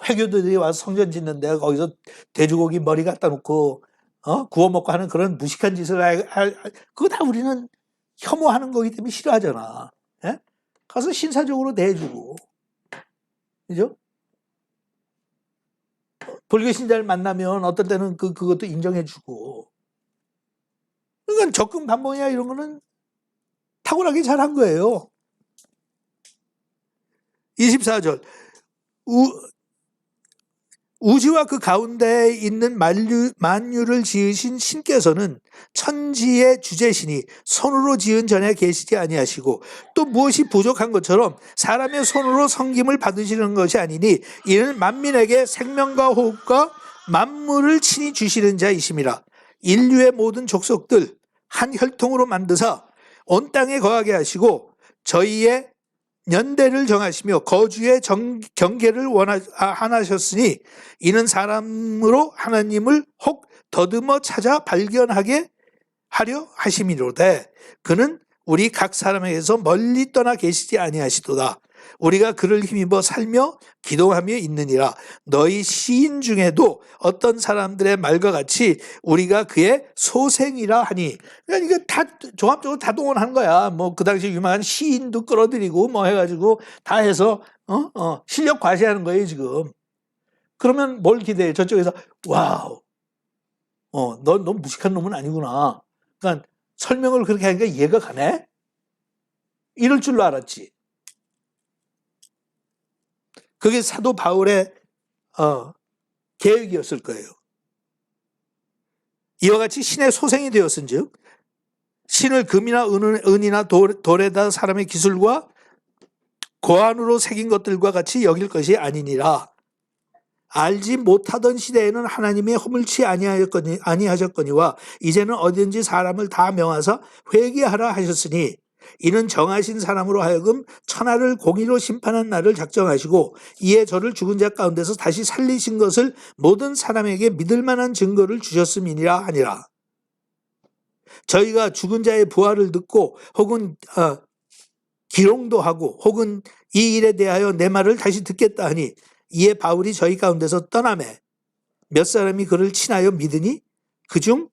회교들이 와서 성전 짓는데 거기서 돼지고기 머리 갖다 놓고 구워 먹고 하는 그런 무식한 짓을 그거 다 우리는 혐오하는 거기 때문에 싫어하잖아. 예? 가서 신사적으로 대해주고, 그죠? 불교 신자를 만나면 어떤 때는 그것도 인정해주고. 그러니까 접근 반복이야 이런 거는 탁월하게 잘한 거예요. 24절 우주와 그 가운데에 있는 만유를 지으신 신께서는 천지의 주제시니 손으로 지은 전에 계시지 아니하시고 또 무엇이 부족한 것처럼 사람의 손으로 섬김을 받으시는 것이 아니니 이는 만민에게 생명과 호흡과 만물을 친히 주시는 자이심이라. 인류의 모든 족속들 한 혈통으로 만드사 온 땅에 거하게 하시고 저희의 연대를 정하시며 거주의 경계를 원하셨으니 이는 사람으로 하나님을 혹 더듬어 찾아 발견하게 하려 하심이로되 그는 우리 각 사람에게서 멀리 떠나 계시지 아니하시도다. 우리가 그를 힘입어 살며 기도하며 있느니라. 너희 시인 중에도 어떤 사람들의 말과 같이 우리가 그의 소생이라 하니. 그러니까 이게 다 종합적으로 다 동원한 거야. 뭐 그 당시 유명한 시인도 끌어들이고 뭐 해가지고 다 해서 실력 과시하는 거예요 지금. 그러면 뭘 기대해? 저쪽에서 와우, 넌 무식한 놈은 아니구나. 그러니까 설명을 그렇게 하니까 이해가 가네? 이럴 줄로 알았지. 그게 사도 바울의 계획이었을 거예요. 이와 같이 신의 소생이 되었은즉 신을 금이나 은이나 돌에다 사람의 기술과 고안으로 새긴 것들과 같이 여길 것이 아니니라. 알지 못하던 시대에는 하나님의 허물치 아니하셨거니와 이제는 어디든지 사람을 다 명하사 회개하라 하셨으니 이는 정하신 사람으로 하여금 천하를 공의로 심판한 날을 작정하시고 이에 저를 죽은 자 가운데서 다시 살리신 것을 모든 사람에게 믿을 만한 증거를 주셨음이니라 하니라. 저희가 죽은 자의 부활을 듣고 혹은 기롱도 하고 혹은 이 일에 대하여 내 말을 다시 듣겠다 하니 이에 바울이 저희 가운데서 떠나매 몇 사람이 그를 친하여 믿으니 그중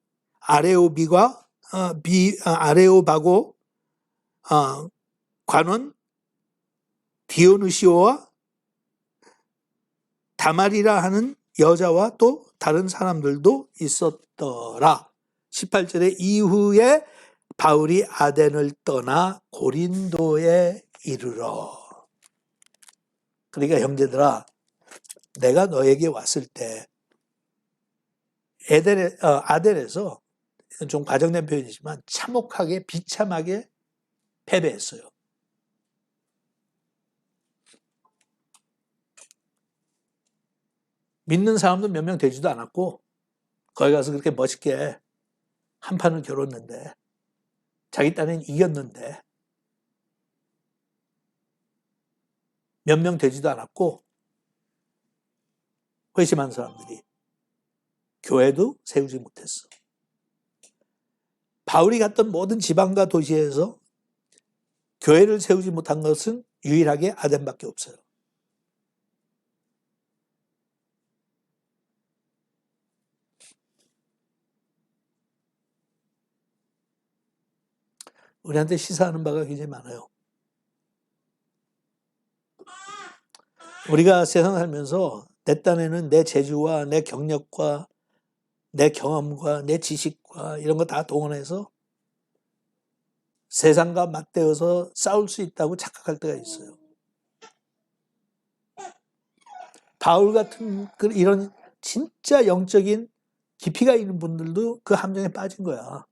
아레오바고 관원 디오누시오와 다말이라 하는 여자와 또 다른 사람들도 있었더라. 18절에 이후에 바울이 아덴을 떠나 고린도에 이르러. 그러니까 형제들아, 내가 너에게 왔을 때 아덴에서 좀 과장된 표현이지만 참혹하게 비참하게 패배했어요. 믿는 사람도 몇 명 되지도 않았고 거기 가서 그렇게 멋있게 한 판을 겨뤘는데 자기 딴엔 이겼는데 몇 명 되지도 않았고 회심한 사람들이. 교회도 세우지 못했어. 바울이 갔던 모든 지방과 도시에서 교회를 세우지 못한 것은 유일하게 아덴밖에 없어요. 우리한테 시사하는 바가 굉장히 많아요. 우리가 세상 살면서 내 딴에는 내 재주와 내 경력과 내 경험과 내 지식과 이런 거 다 동원해서 세상과 맞대어서 싸울 수 있다고 착각할 때가 있어요. 바울 같은 이런 진짜 영적인 깊이가 있는 분들도 그 함정에 빠진 거야.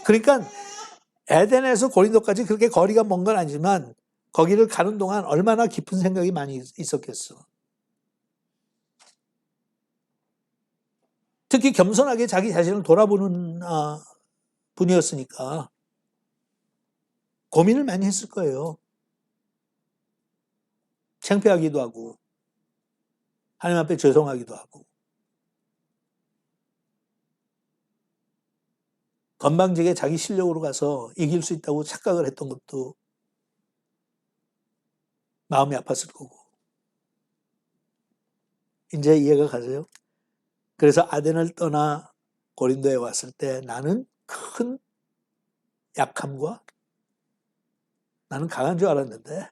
그러니까 에덴에서 고린도까지 그렇게 거리가 먼 건 아니지만 거기를 가는 동안 얼마나 깊은 생각이 많이 있었겠어. 특히 겸손하게 자기 자신을 돌아보는 분이었으니까 고민을 많이 했을 거예요. 창피하기도 하고 하나님 앞에 죄송하기도 하고 건방지게 자기 실력으로 가서 이길 수 있다고 착각을 했던 것도 마음이 아팠을 거고. 이제 이해가 가세요? 그래서 아덴을 떠나 고린도에 왔을 때 나는 큰 약함과 나는 강한 줄 알았는데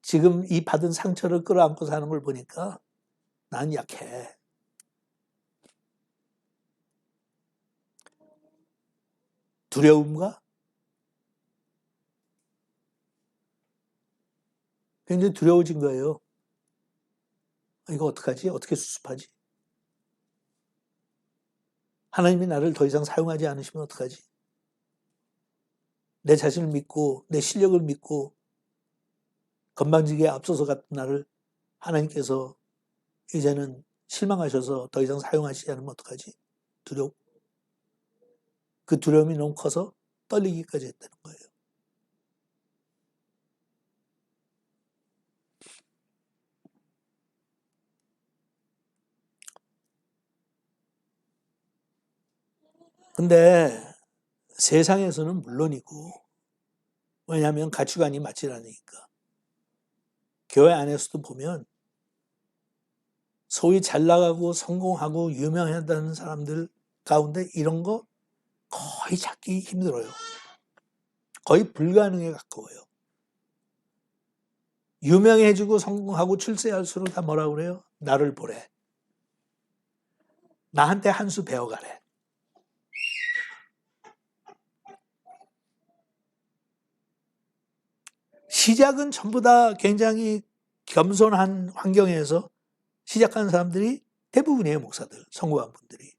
지금 이 받은 상처를 끌어안고 사는 걸 보니까 난 약해. 두려움과 굉장히 두려워진 거예요. 이거 어떡하지? 어떻게 수습하지? 하나님이 나를 더 이상 사용하지 않으시면 어떡하지? 내 자신을 믿고 내 실력을 믿고 건방지게 앞서서 갔던 나를 하나님께서 이제는 실망하셔서 더 이상 사용하시지 않으면 어떡하지? 두려움. 그 두려움이 너무 커서 떨리기까지 했다는 거예요. 근데 세상에서는 물론이고, 왜냐하면 가치관이 맞지 않으니까. 교회 안에서도 보면 소위 잘 나가고 성공하고 유명하다는 사람들 가운데 이런 거 거의 찾기 힘들어요. 거의 불가능에 가까워요. 유명해지고 성공하고 출세할수록 다 뭐라 그래요? 나를 보래. 나한테 한 수 배워가래. 시작은 전부 다 굉장히 겸손한 환경에서 시작한 사람들이 대부분이에요, 목사들, 성공한 분들이.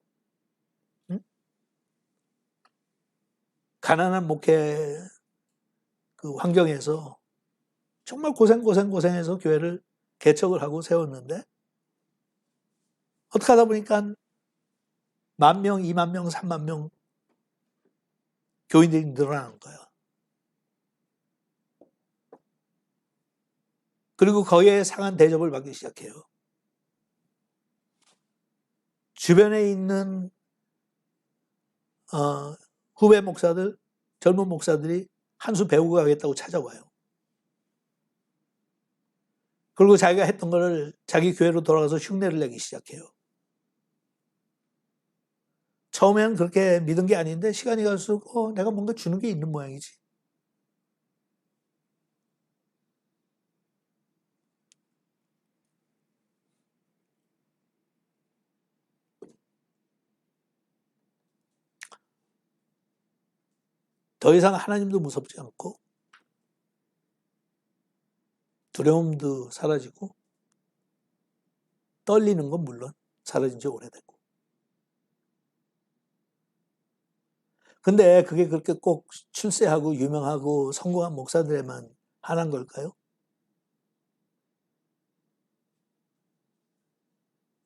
응? 가난한 목회 그 환경에서 정말 고생해서 교회를 개척을 하고 세웠는데 어떻게 하다 보니까 10,000명, 20,000명, 30,000명 교인들이 늘어나는 거야. 그리고 거기에 상한 대접을 받기 시작해요. 주변에 있는 후배 목사들, 젊은 목사들이 한 수 배우고 가겠다고 찾아와요. 그리고 자기가 했던 거를 자기 교회로 돌아가서 흉내를 내기 시작해요. 처음에는 그렇게 믿은 게 아닌데 시간이 갈수록 내가 뭔가 주는 게 있는 모양이지. 더 이상 하나님도 무섭지 않고 두려움도 사라지고 떨리는 건 물론 사라진 지 오래됐고. 근데 그게 그렇게 꼭 출세하고 유명하고 성공한 목사들에만 한한 걸까요?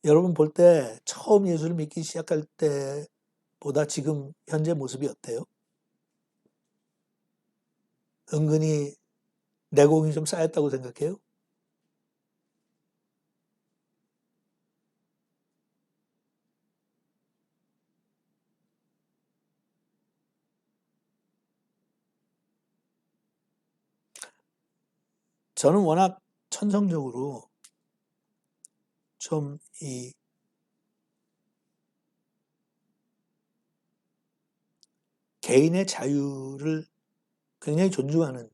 여러분 볼 때 처음 예수를 믿기 시작할 때보다 지금 현재 모습이 어때요? 은근히 내공이 좀 쌓였다고 생각해요? 저는 워낙 천성적으로 좀 이 개인의 자유를 굉장히 존중하는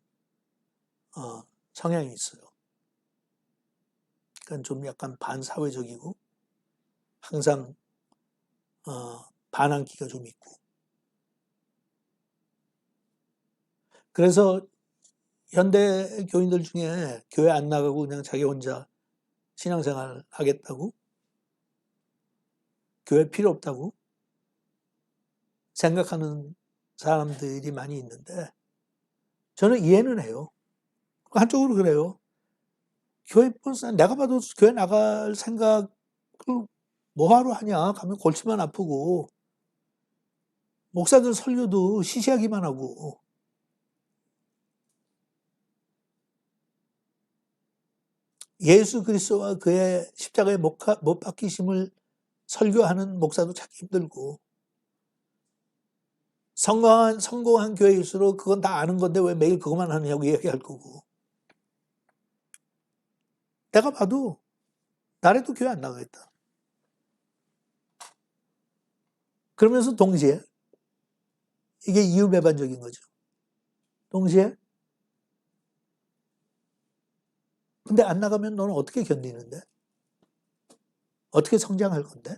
성향이 있어요. 그러니까 좀 약간 반사회적이고 항상 반항기가 좀 있고. 그래서 현대 교인들 중에 교회 안 나가고 그냥 자기 혼자 신앙생활 하겠다고, 교회 필요 없다고 생각하는 사람들이 많이 있는데 저는 이해는 해요. 한쪽으로 그래요. 교회 내가 봐도 교회 나갈 생각을 뭐하러 하냐. 가면 골치만 아프고 목사들 설교도 시시하기만 하고. 예수 그리스도와 그의 십자가에 못 박히심을 설교하는 목사도 찾기 힘들고, 성공한 교회일수록 그건 다 아는 건데 왜 매일 그것만 하느냐고 이야기할 거고. 내가 봐도 나래도 교회 안 나가겠다. 그러면서 동시에 이게 이율배반적인 거죠. 동시에 근데 안 나가면 너는 어떻게 견디는데? 어떻게 성장할 건데?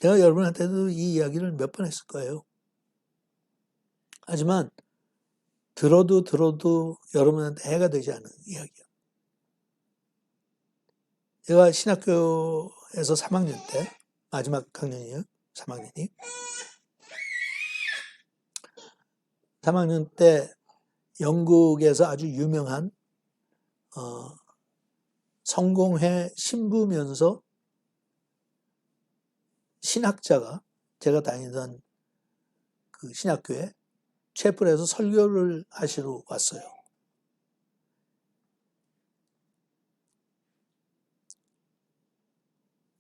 내가 여러분한테도 이 이야기를 몇 번 했을 거예요. 하지만 들어도 여러분한테 해가 되지 않은 이야기야. 제가 신학교에서 3학년 때, 마지막 학년이에요. 3학년이. 3학년 때 영국에서 아주 유명한 성공회 신부면서 신학자가 제가 다니던 그 신학교에 채플에서 설교를 하시러 왔어요.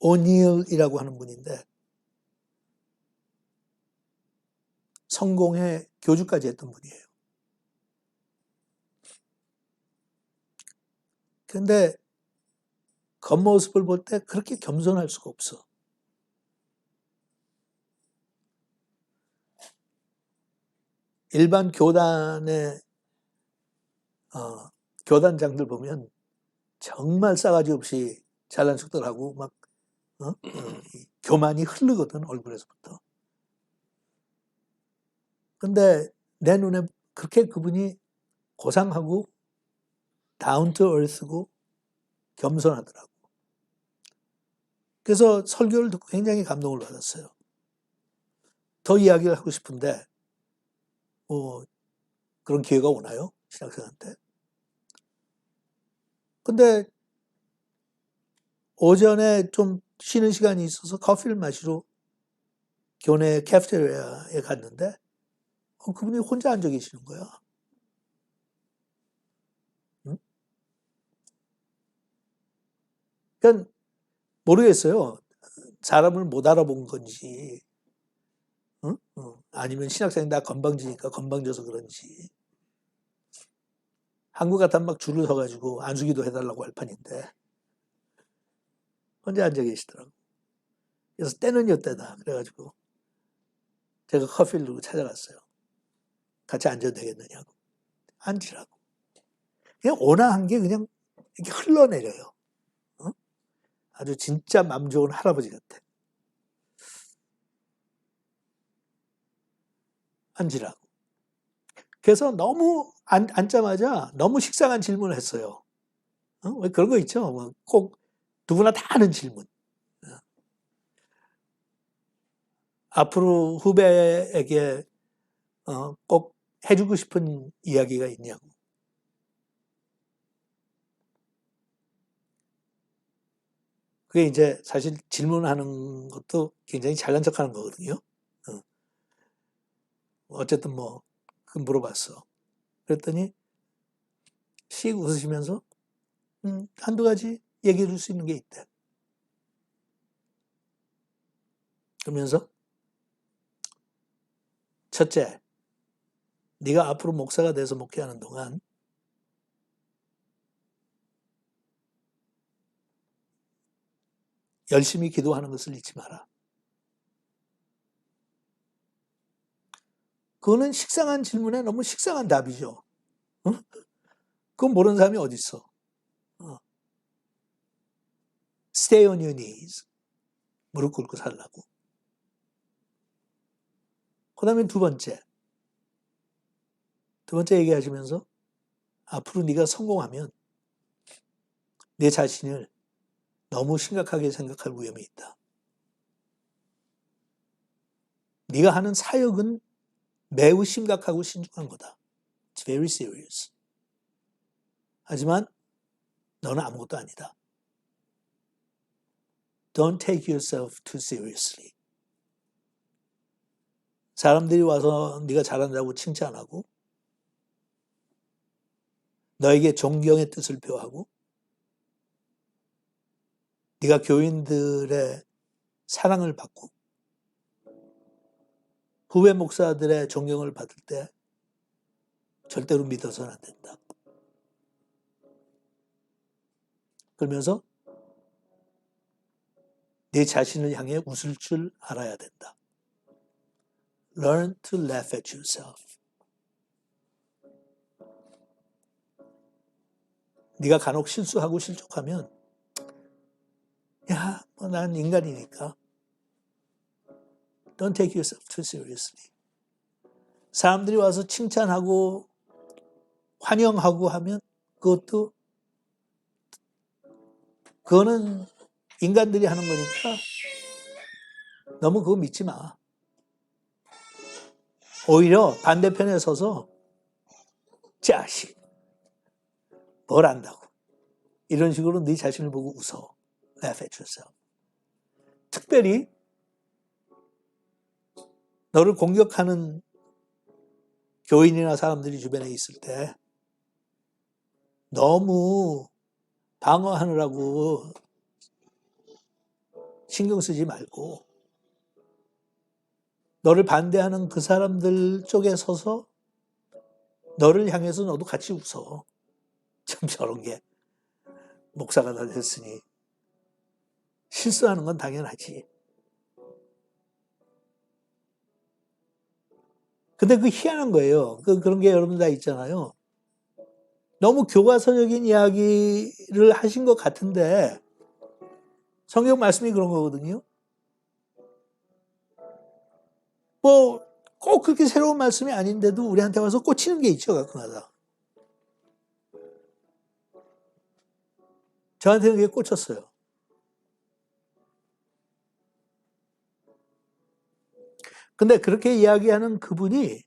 오닐이라고 하는 분인데 성공회 교주까지 했던 분이에요. 근데 겉모습을 볼 때 그렇게 겸손할 수가 없어. 일반 교단의 교단장들 보면 정말 싸가지 없이 잘난 척들 하고 막 교만이 흐르거든, 얼굴에서부터. 근데 내 눈에 그렇게 그분이 고상하고 다운 투 얼스고 겸손하더라고. 그래서 설교를 듣고 굉장히 감동을 받았어요. 더 이야기를 하고 싶은데 그런 기회가 오나요? 신학생한테. 근데 오전에 좀 쉬는 시간이 있어서 커피를 마시러 교내 캐프테리아에 갔는데 그분이 혼자 앉아 계시는 거야. 응? 그러니까 모르겠어요. 사람을 못 알아본 건지, 응? 아니면 신학생이 다 건방지니까 건방져서 그런지. 한국 같으면 막 줄을 서가지고 안수기도 해달라고 할 판인데 혼자 앉아 계시더라고. 그래서 때는 이때다. 그래가지고 제가 커피를 들고 찾아갔어요. 같이 앉아도 되겠느냐고. 앉으라고. 그냥 온화한 게 그냥 이렇게 흘러내려요. 어? 아주 진짜 맘 좋은 할아버지 같아. 앉으라고. 그래서 너무 앉자마자 너무 식상한 질문을 했어요. 왜 그런 거 있죠? 꼭 누구나 다 하는 질문. 앞으로 후배에게 꼭 해주고 싶은 이야기가 있냐고. 그게 이제 사실 질문하는 것도 굉장히 잘난 척하는 거거든요. 어쨌든 뭐 물어봤어. 그랬더니 씩 웃으시면서 한두 가지 얘기해 줄 수 있는 게 있대. 그러면서 첫째, 네가 앞으로 목사가 돼서 목회하는 동안 열심히 기도하는 것을 잊지 마라. 그거는 식상한 질문에 너무 식상한 답이죠. 그건 모르는 사람이 어디 있어. Stay on your knees. 무릎 꿇고 살라고. 그 다음에 두 번째 얘기하시면서 앞으로 네가 성공하면 내 자신을 너무 심각하게 생각할 위험이 있다. 네가 하는 사역은 매우 심각하고 신중한 거다. It's very serious. 하지만 너는 아무것도 아니다. Don't take yourself too seriously. 사람들이 와서 네가 잘한다고 칭찬하고 너에게 존경의 뜻을 표하고 네가 교인들의 사랑을 받고 후배 목사들의 존경을 받을 때 절대로 믿어서는 안 된다. 그러면서 네 자신을 향해 웃을 줄 알아야 된다. Learn to laugh at yourself. 네가 간혹 실수하고 실족하면 야, 뭐 난 인간이니까 Don't take yourself too seriously. 사람들이 와서 칭찬하고 환영하고 하면 그거는 인간들이 하는 거니까 너무 그거 믿지 마. 오히려 반대편에 서서 자식 뭘 안다고 이런 식으로 네 자신을 보고 웃어. Laugh at yourself. 특별히 너를 공격하는 교인이나 사람들이 주변에 있을 때 너무 방어하느라고 신경 쓰지 말고 너를 반대하는 그 사람들 쪽에 서서 너를 향해서 너도 같이 웃어. 참 저런 게 목사가 다 됐으니 실수하는 건 당연하지. 근데 그 희한한 거예요. 그런 게 여러분 다 있잖아요. 너무 교과서적인 이야기를 하신 것 같은데 성경 말씀이 그런 거거든요. 뭐 꼭 그렇게 새로운 말씀이 아닌데도 우리한테 와서 꽂히는 게 있죠, 가끔가다. 저한테는 그게 꽂혔어요. 근데 그렇게 이야기하는 그분이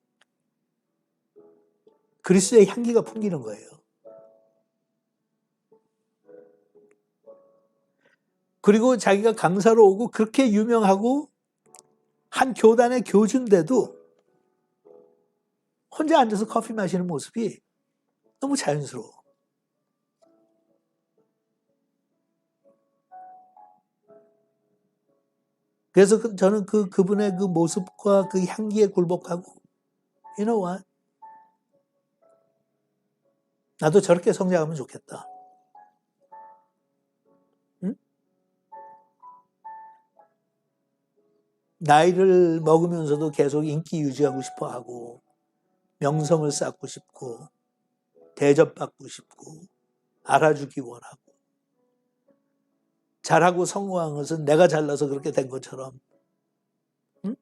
그리스도의 향기가 풍기는 거예요. 그리고 자기가 강사로 오고 그렇게 유명하고 한 교단의 교주인데도 혼자 앉아서 커피 마시는 모습이 너무 자연스러워. 그래서 저는 그분의 그 모습과 그 향기에 굴복하고 You know what? 나도 저렇게 성장하면 좋겠다. 응? 나이를 먹으면서도 계속 인기 유지하고 싶어 하고 명성을 쌓고 싶고 대접받고 싶고 알아주기 원하고 잘하고 성공한 것은 내가 잘나서 그렇게 된 것처럼 응?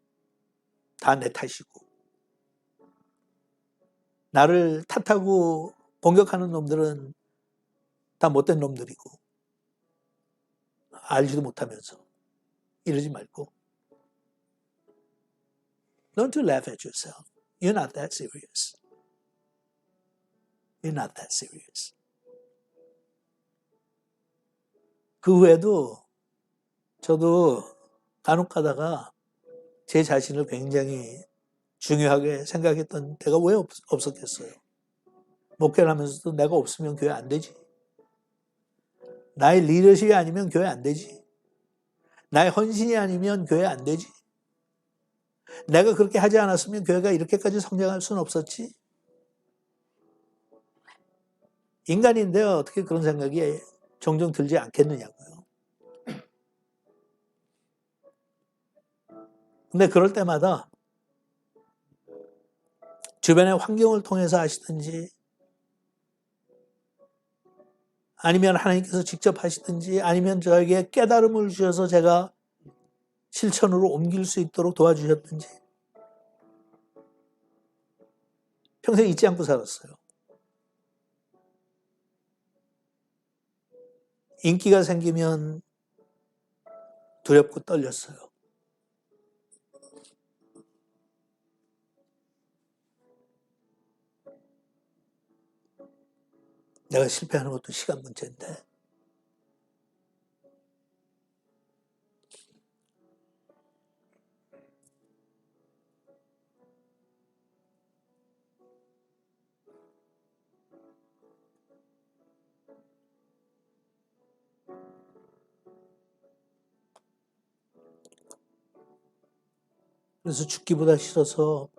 다 내 탓이고 나를 탓하고 공격하는 놈들은 다 못된 놈들이고 알지도 못하면서 이러지 말고 Learn to laugh at yourself. You're not that serious. You're not that serious. 그 후에도 저도 간혹 가다가 제 자신을 굉장히 중요하게 생각했던 때가 왜 없었겠어요. 목회를 하면서도 내가 없으면 교회 안 되지. 나의 리더십이 아니면 교회 안 되지. 나의 헌신이 아니면 교회 안 되지. 내가 그렇게 하지 않았으면 교회가 이렇게까지 성장할 수는 없었지. 인간인데 어떻게 그런 생각이 종종 들지 않겠느냐고요. 근데 그럴 때마다 주변의 환경을 통해서 하시든지 아니면 하나님께서 직접 하시든지 아니면 저에게 깨달음을 주셔서 제가 실천으로 옮길 수 있도록 도와주셨든지 평생 잊지 않고 살았어요. 인기가 생기면 두렵고 떨렸어요. 내가 실패하는 것도 시간 문제인데. 그래서 죽기보다 싫어서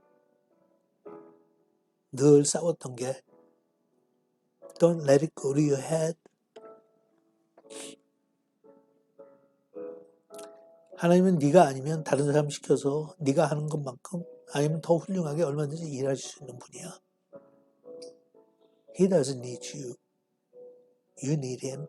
늘 싸웠던 게 Don't let it go to your head. 하나님은 네가 아니면 다른 사람 시켜서 네가 하는 것만큼 아니면 더 훌륭하게 얼마든지 일하실 수 있는 분이야. He doesn't need you. You need him.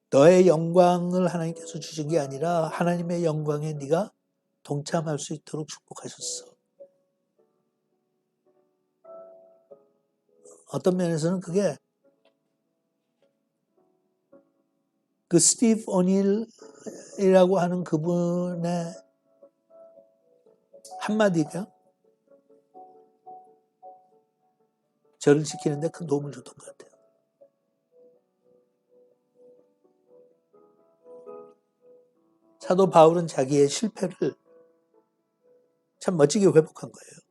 너의 영광을 하나님께서 주신 게 아니라 하나님의 영광에 네가 동참할 수 있도록 축복하셨어. 어떤 면에서는 그게 그 스티브 오닐이라고 하는 그분의 한마디가 저를 지키는데 큰 도움을 줬던 것 같아요. 사도 바울은 자기의 실패를 참 멋지게 회복한 거예요.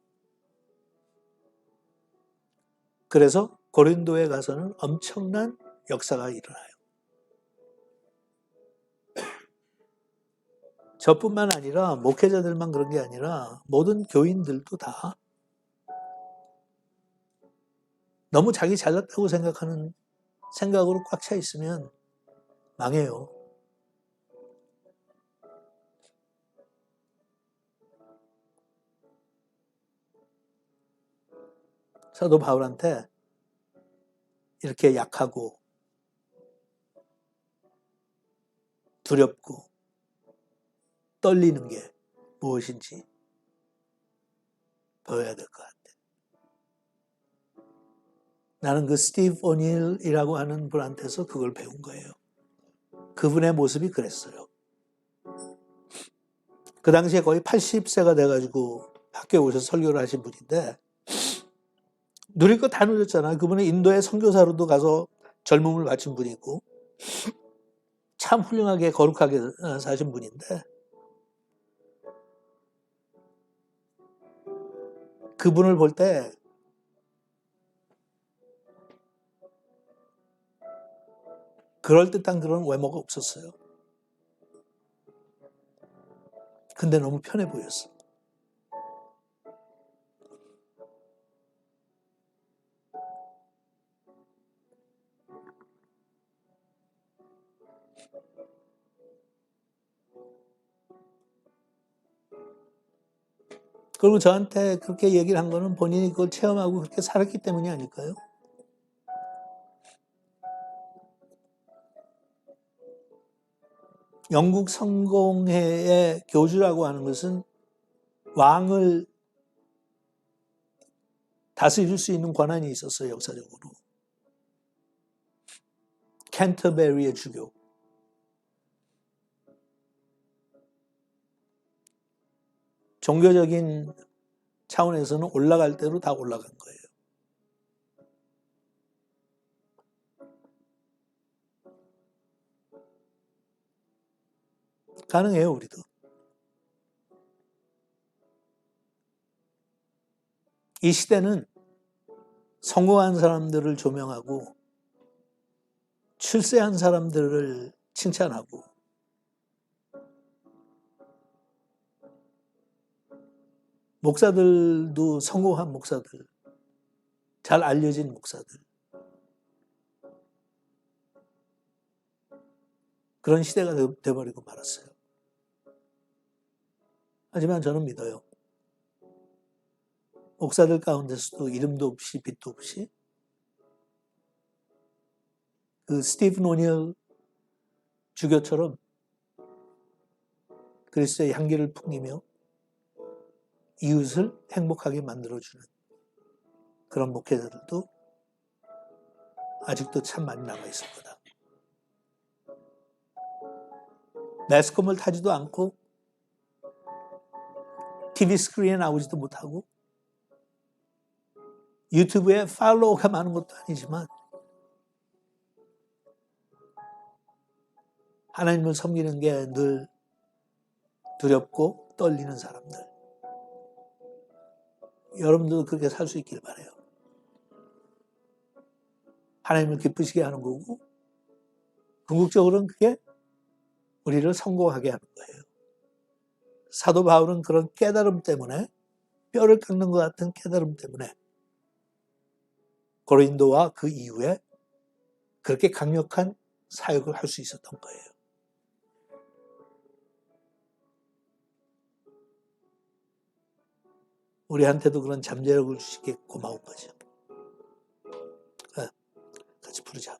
그래서 고린도에 가서는 엄청난 역사가 일어나요. 저뿐만 아니라 목회자들만 그런 게 아니라 모든 교인들도 다 너무 자기 잘났다고 생각하는 생각으로 꽉 차 있으면 망해요. 사도 바울한테 이렇게 약하고 두렵고 떨리는 게 무엇인지 배워야 될 것 같아. 나는 그 스티브 오닐이라고 하는 분한테서 그걸 배운 거예요. 그분의 모습이 그랬어요. 그 당시에 거의 80세가 돼가지고 학교에 오셔서 설교를 하신 분인데 누릴 거 다 누렸잖아요. 그분은 인도의 선교사로도 가서 젊음을 바친 분이고 참 훌륭하게 거룩하게 사신 분인데 그분을 볼 때 그럴듯한 그런 외모가 없었어요. 근데 너무 편해 보였어. 그리고 저한테 그렇게 얘기를 한 거는 본인이 그걸 체험하고 그렇게 살았기 때문이 아닐까요? 영국 성공회의 교주라고 하는 것은 왕을 다스릴 수 있는 권한이 있었어요, 역사적으로. 캔터베리의 주교. 종교적인 차원에서는 올라갈 대로 다 올라간 거예요. 가능해요, 우리도. 이 시대는 성공한 사람들을 조명하고 출세한 사람들을 칭찬하고 목사들도 성공한 목사들, 잘 알려진 목사들, 그런 시대가 돼버리고 말았어요. 하지만 저는 믿어요. 목사들 가운데서도 이름도 없이 빛도 없이 그 스티븐 오닐 주교처럼 그리스도의 향기를 풍기며 이웃을 행복하게 만들어주는 그런 목회자들도 아직도 참 많이 남아있을 거다. 매스컴을 타지도 않고 TV 스크린에 나오지도 못하고 유튜브에 팔로워가 많은 것도 아니지만 하나님을 섬기는 게 늘 두렵고 떨리는 사람들, 여러분들도 그렇게 살 수 있길 바라요. 하나님을 기쁘시게 하는 거고 궁극적으로는 그게 우리를 성공하게 하는 거예요. 사도 바울은 그런 깨달음 때문에, 뼈를 깎는 것 같은 깨달음 때문에 고린도와 그 이후에 그렇게 강력한 사역을 할 수 있었던 거예요. 우리한테도 그런 잠재력을 주시기에 고마운 거죠. 같이 부르자.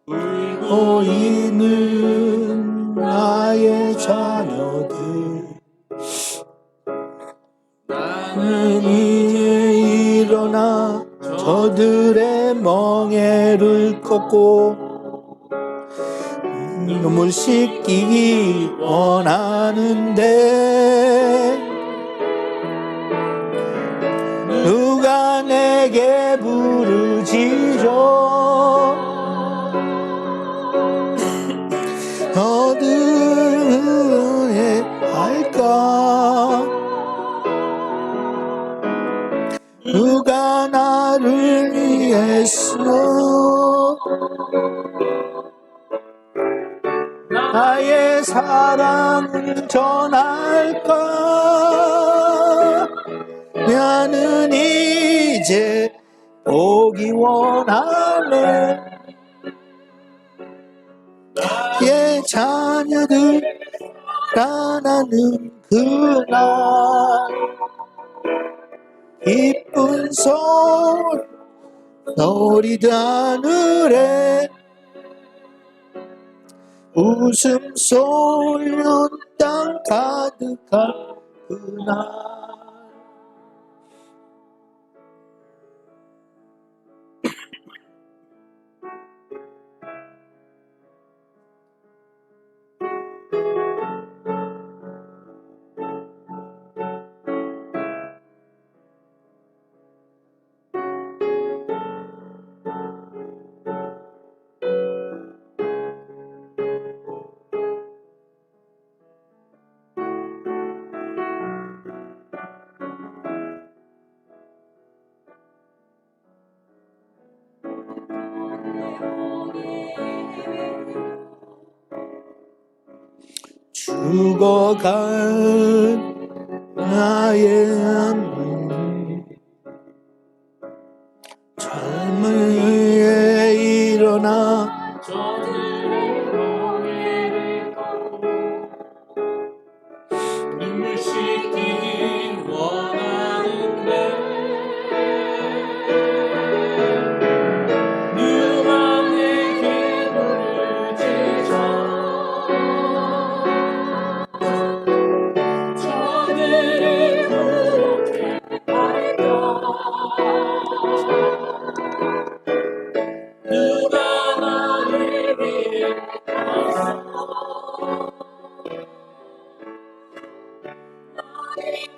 울고 있는 나의 자녀들, 나는 이제 일어나 저들의 멍에를 꺾고 눈물 씻기기 원하는데 누가 내게 부르짖어 어디에 할까? 누가 나를 위해서 나의 사랑을 전할까? 나는 이제 보기 원하네. 나의 자녀들 떠나는 그날 기쁜 소리들 하늘에 웃음소리 땅 가득한 그날 죽어간 나의 일어나 저들의 멍에를 꺾고 눈물 씻기 원하는데 누가 내게 부르짖어 저들을 그렇게 할까 누가 나를 위해 가서 나의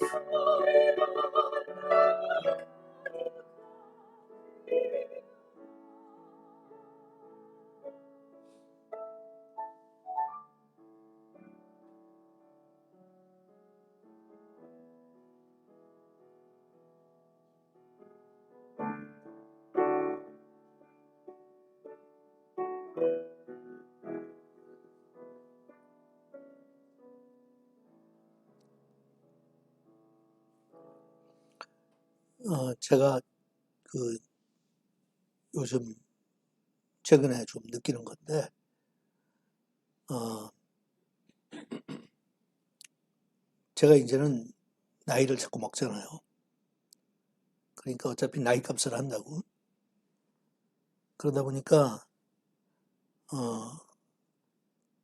사랑을 제가 그 요즘 최근에 좀 느끼는 건데, 제가 이제는 나이를 자꾸 먹잖아요. 그러니까 어차피 나이 값을 한다고. 그러다 보니까,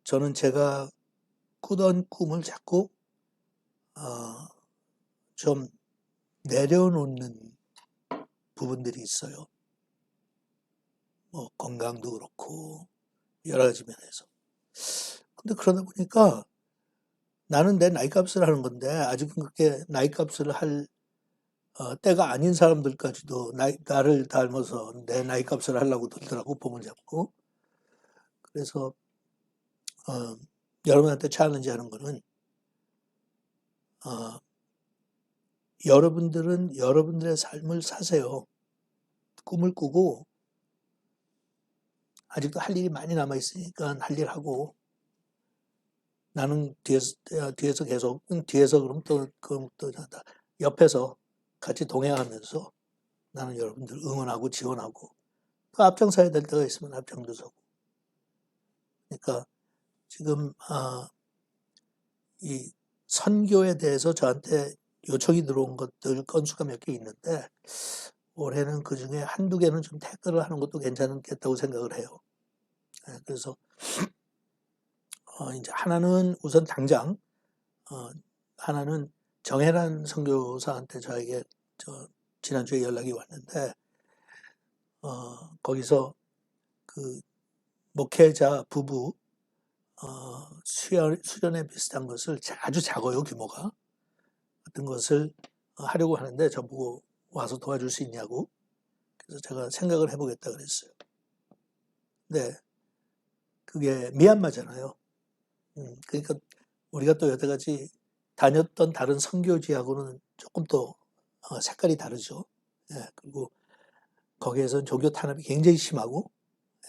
저는 제가 꾸던 꿈을 자꾸, 좀 내려놓는 부분들이 있어요. 뭐, 건강도 그렇고, 여러 가지 면에서. 근데 그러다 보니까 나는 내 나이 값을 하는 건데, 아직은 그렇게 나이 값을 할 때가 아닌 사람들까지도 나를 닮아서 내 나이 값을 하려고 들더라고, 봉을 잡고. 그래서, 여러분한테 챌린지 하는 거는, 여러분들은 여러분들의 삶을 사세요. 꿈을 꾸고, 아직도 할 일이 많이 남아 있으니까 할 일 하고 나는 뒤에서 계속 뒤에서 그럼 또 옆에서 같이 동행하면서 나는 여러분들 응원하고 지원하고 또 앞장서야 될 때가 있으면 앞장도 서고 그러니까 지금 이 선교에 대해서 저한테 요청이 들어온 것들 건수가 몇 개 있는데 올해는 그 중에 한두 개는 좀 태클을 하는 것도 괜찮겠다고 생각을 해요. 그래서 이제 하나는 우선 당장 하나는 정혜란 선교사한테 저에게 지난주에 연락이 왔는데 거기서 그 목회자 부부 수련회 비슷한 것을 아주 작아요 규모가 같은 것을 하려고 하는데 저보고 와서 도와줄 수 있냐고 그래서 제가 생각을 해보겠다 그랬어요. 근데 그게 미얀마잖아요. 그러니까 우리가 또 여태까지 다녔던 다른 선교지하고는 조금 더 색깔이 다르죠. 예, 그리고 거기에서는 종교 탄압이 굉장히 심하고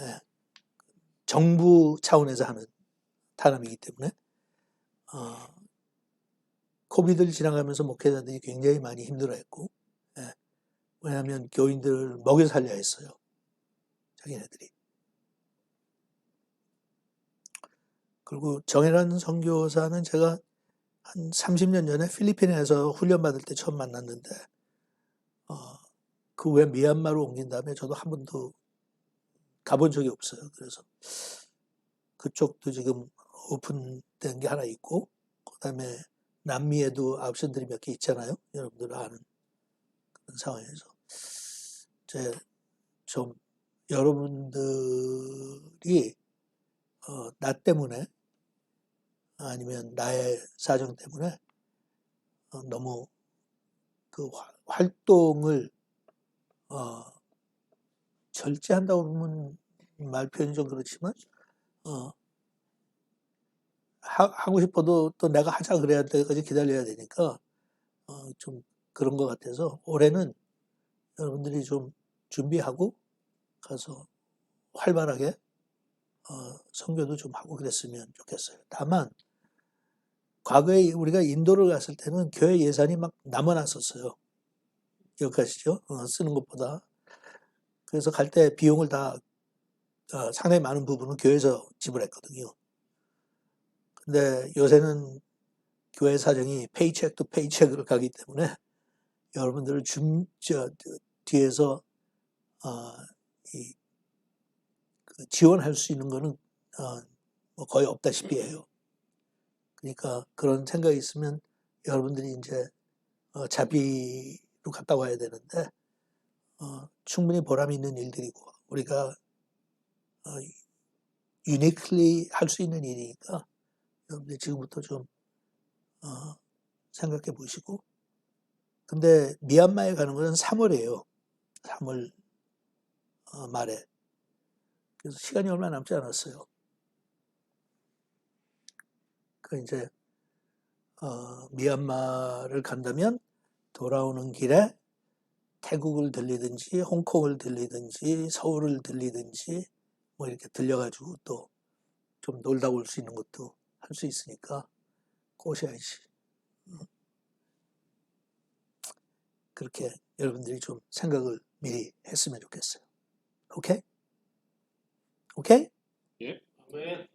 예, 정부 차원에서 하는 탄압이기 때문에 코비드를 지나가면서 목회자들이 굉장히 많이 힘들어했고 예, 왜냐하면 교인들을 먹여 살려야 했어요. 자기네들이. 그리고 정혜란 선교사는 제가 한 30년 전에 필리핀에서 훈련받을 때 처음 만났는데 그 후에 미얀마로 옮긴 다음에 저도 한 번도 가본 적이 없어요. 그래서 그쪽도 지금 오픈된 게 하나 있고 그다음에 남미에도 옵션들이 몇 개 있잖아요. 여러분들 아는 그런 상황에서 좀 여러분들이 나 때문에 아니면 나의 사정 때문에 너무 그 활동을 절제한다고 그러면 말 표현이 좀 그렇지만 하고 싶어도 또 내가 하자 그래야 될 때까지 기다려야 되니까 좀 그런 것 같아서 올해는 여러분들이 좀 준비하고 가서 활발하게 선교도 좀 하고 그랬으면 좋겠어요. 다만 과거에 우리가 인도를 갔을 때는 교회 예산이 막 남아났었어요. 기억하시죠? 쓰는 것보다. 그래서 갈 때 비용을 다 상당히 많은 부분은 교회에서 지불했거든요. 근데 요새는 교회 사정이 페이첵 투 페이첵으로 가기 때문에 여러분들을 뒤에서 지원할 수 있는 거는 뭐 거의 없다시피 해요. 그러니까 그런 생각이 있으면 여러분들이 이제 자비로 갔다 와야 되는데 충분히 보람 있는 일들이고 우리가 유니클리 할 수 있는 일이니까 여러분들 지금부터 좀 생각해 보시고 근데 미얀마에 가는 것은 3월이에요. 3월 말에. 그래서 시간이 얼마 남지 않았어요. 그 이제 미얀마를 간다면 돌아오는 길에 태국을 들리든지 홍콩을 들리든지 서울을 들리든지 뭐 이렇게 들려가지고 또 좀 놀다 올 수 있는 것도 할 수 있으니까 꼬셔야지. 그렇게 여러분들이 좀 생각을 미리 했으면 좋겠어요. 오케이? 오케이? 예. 아멘.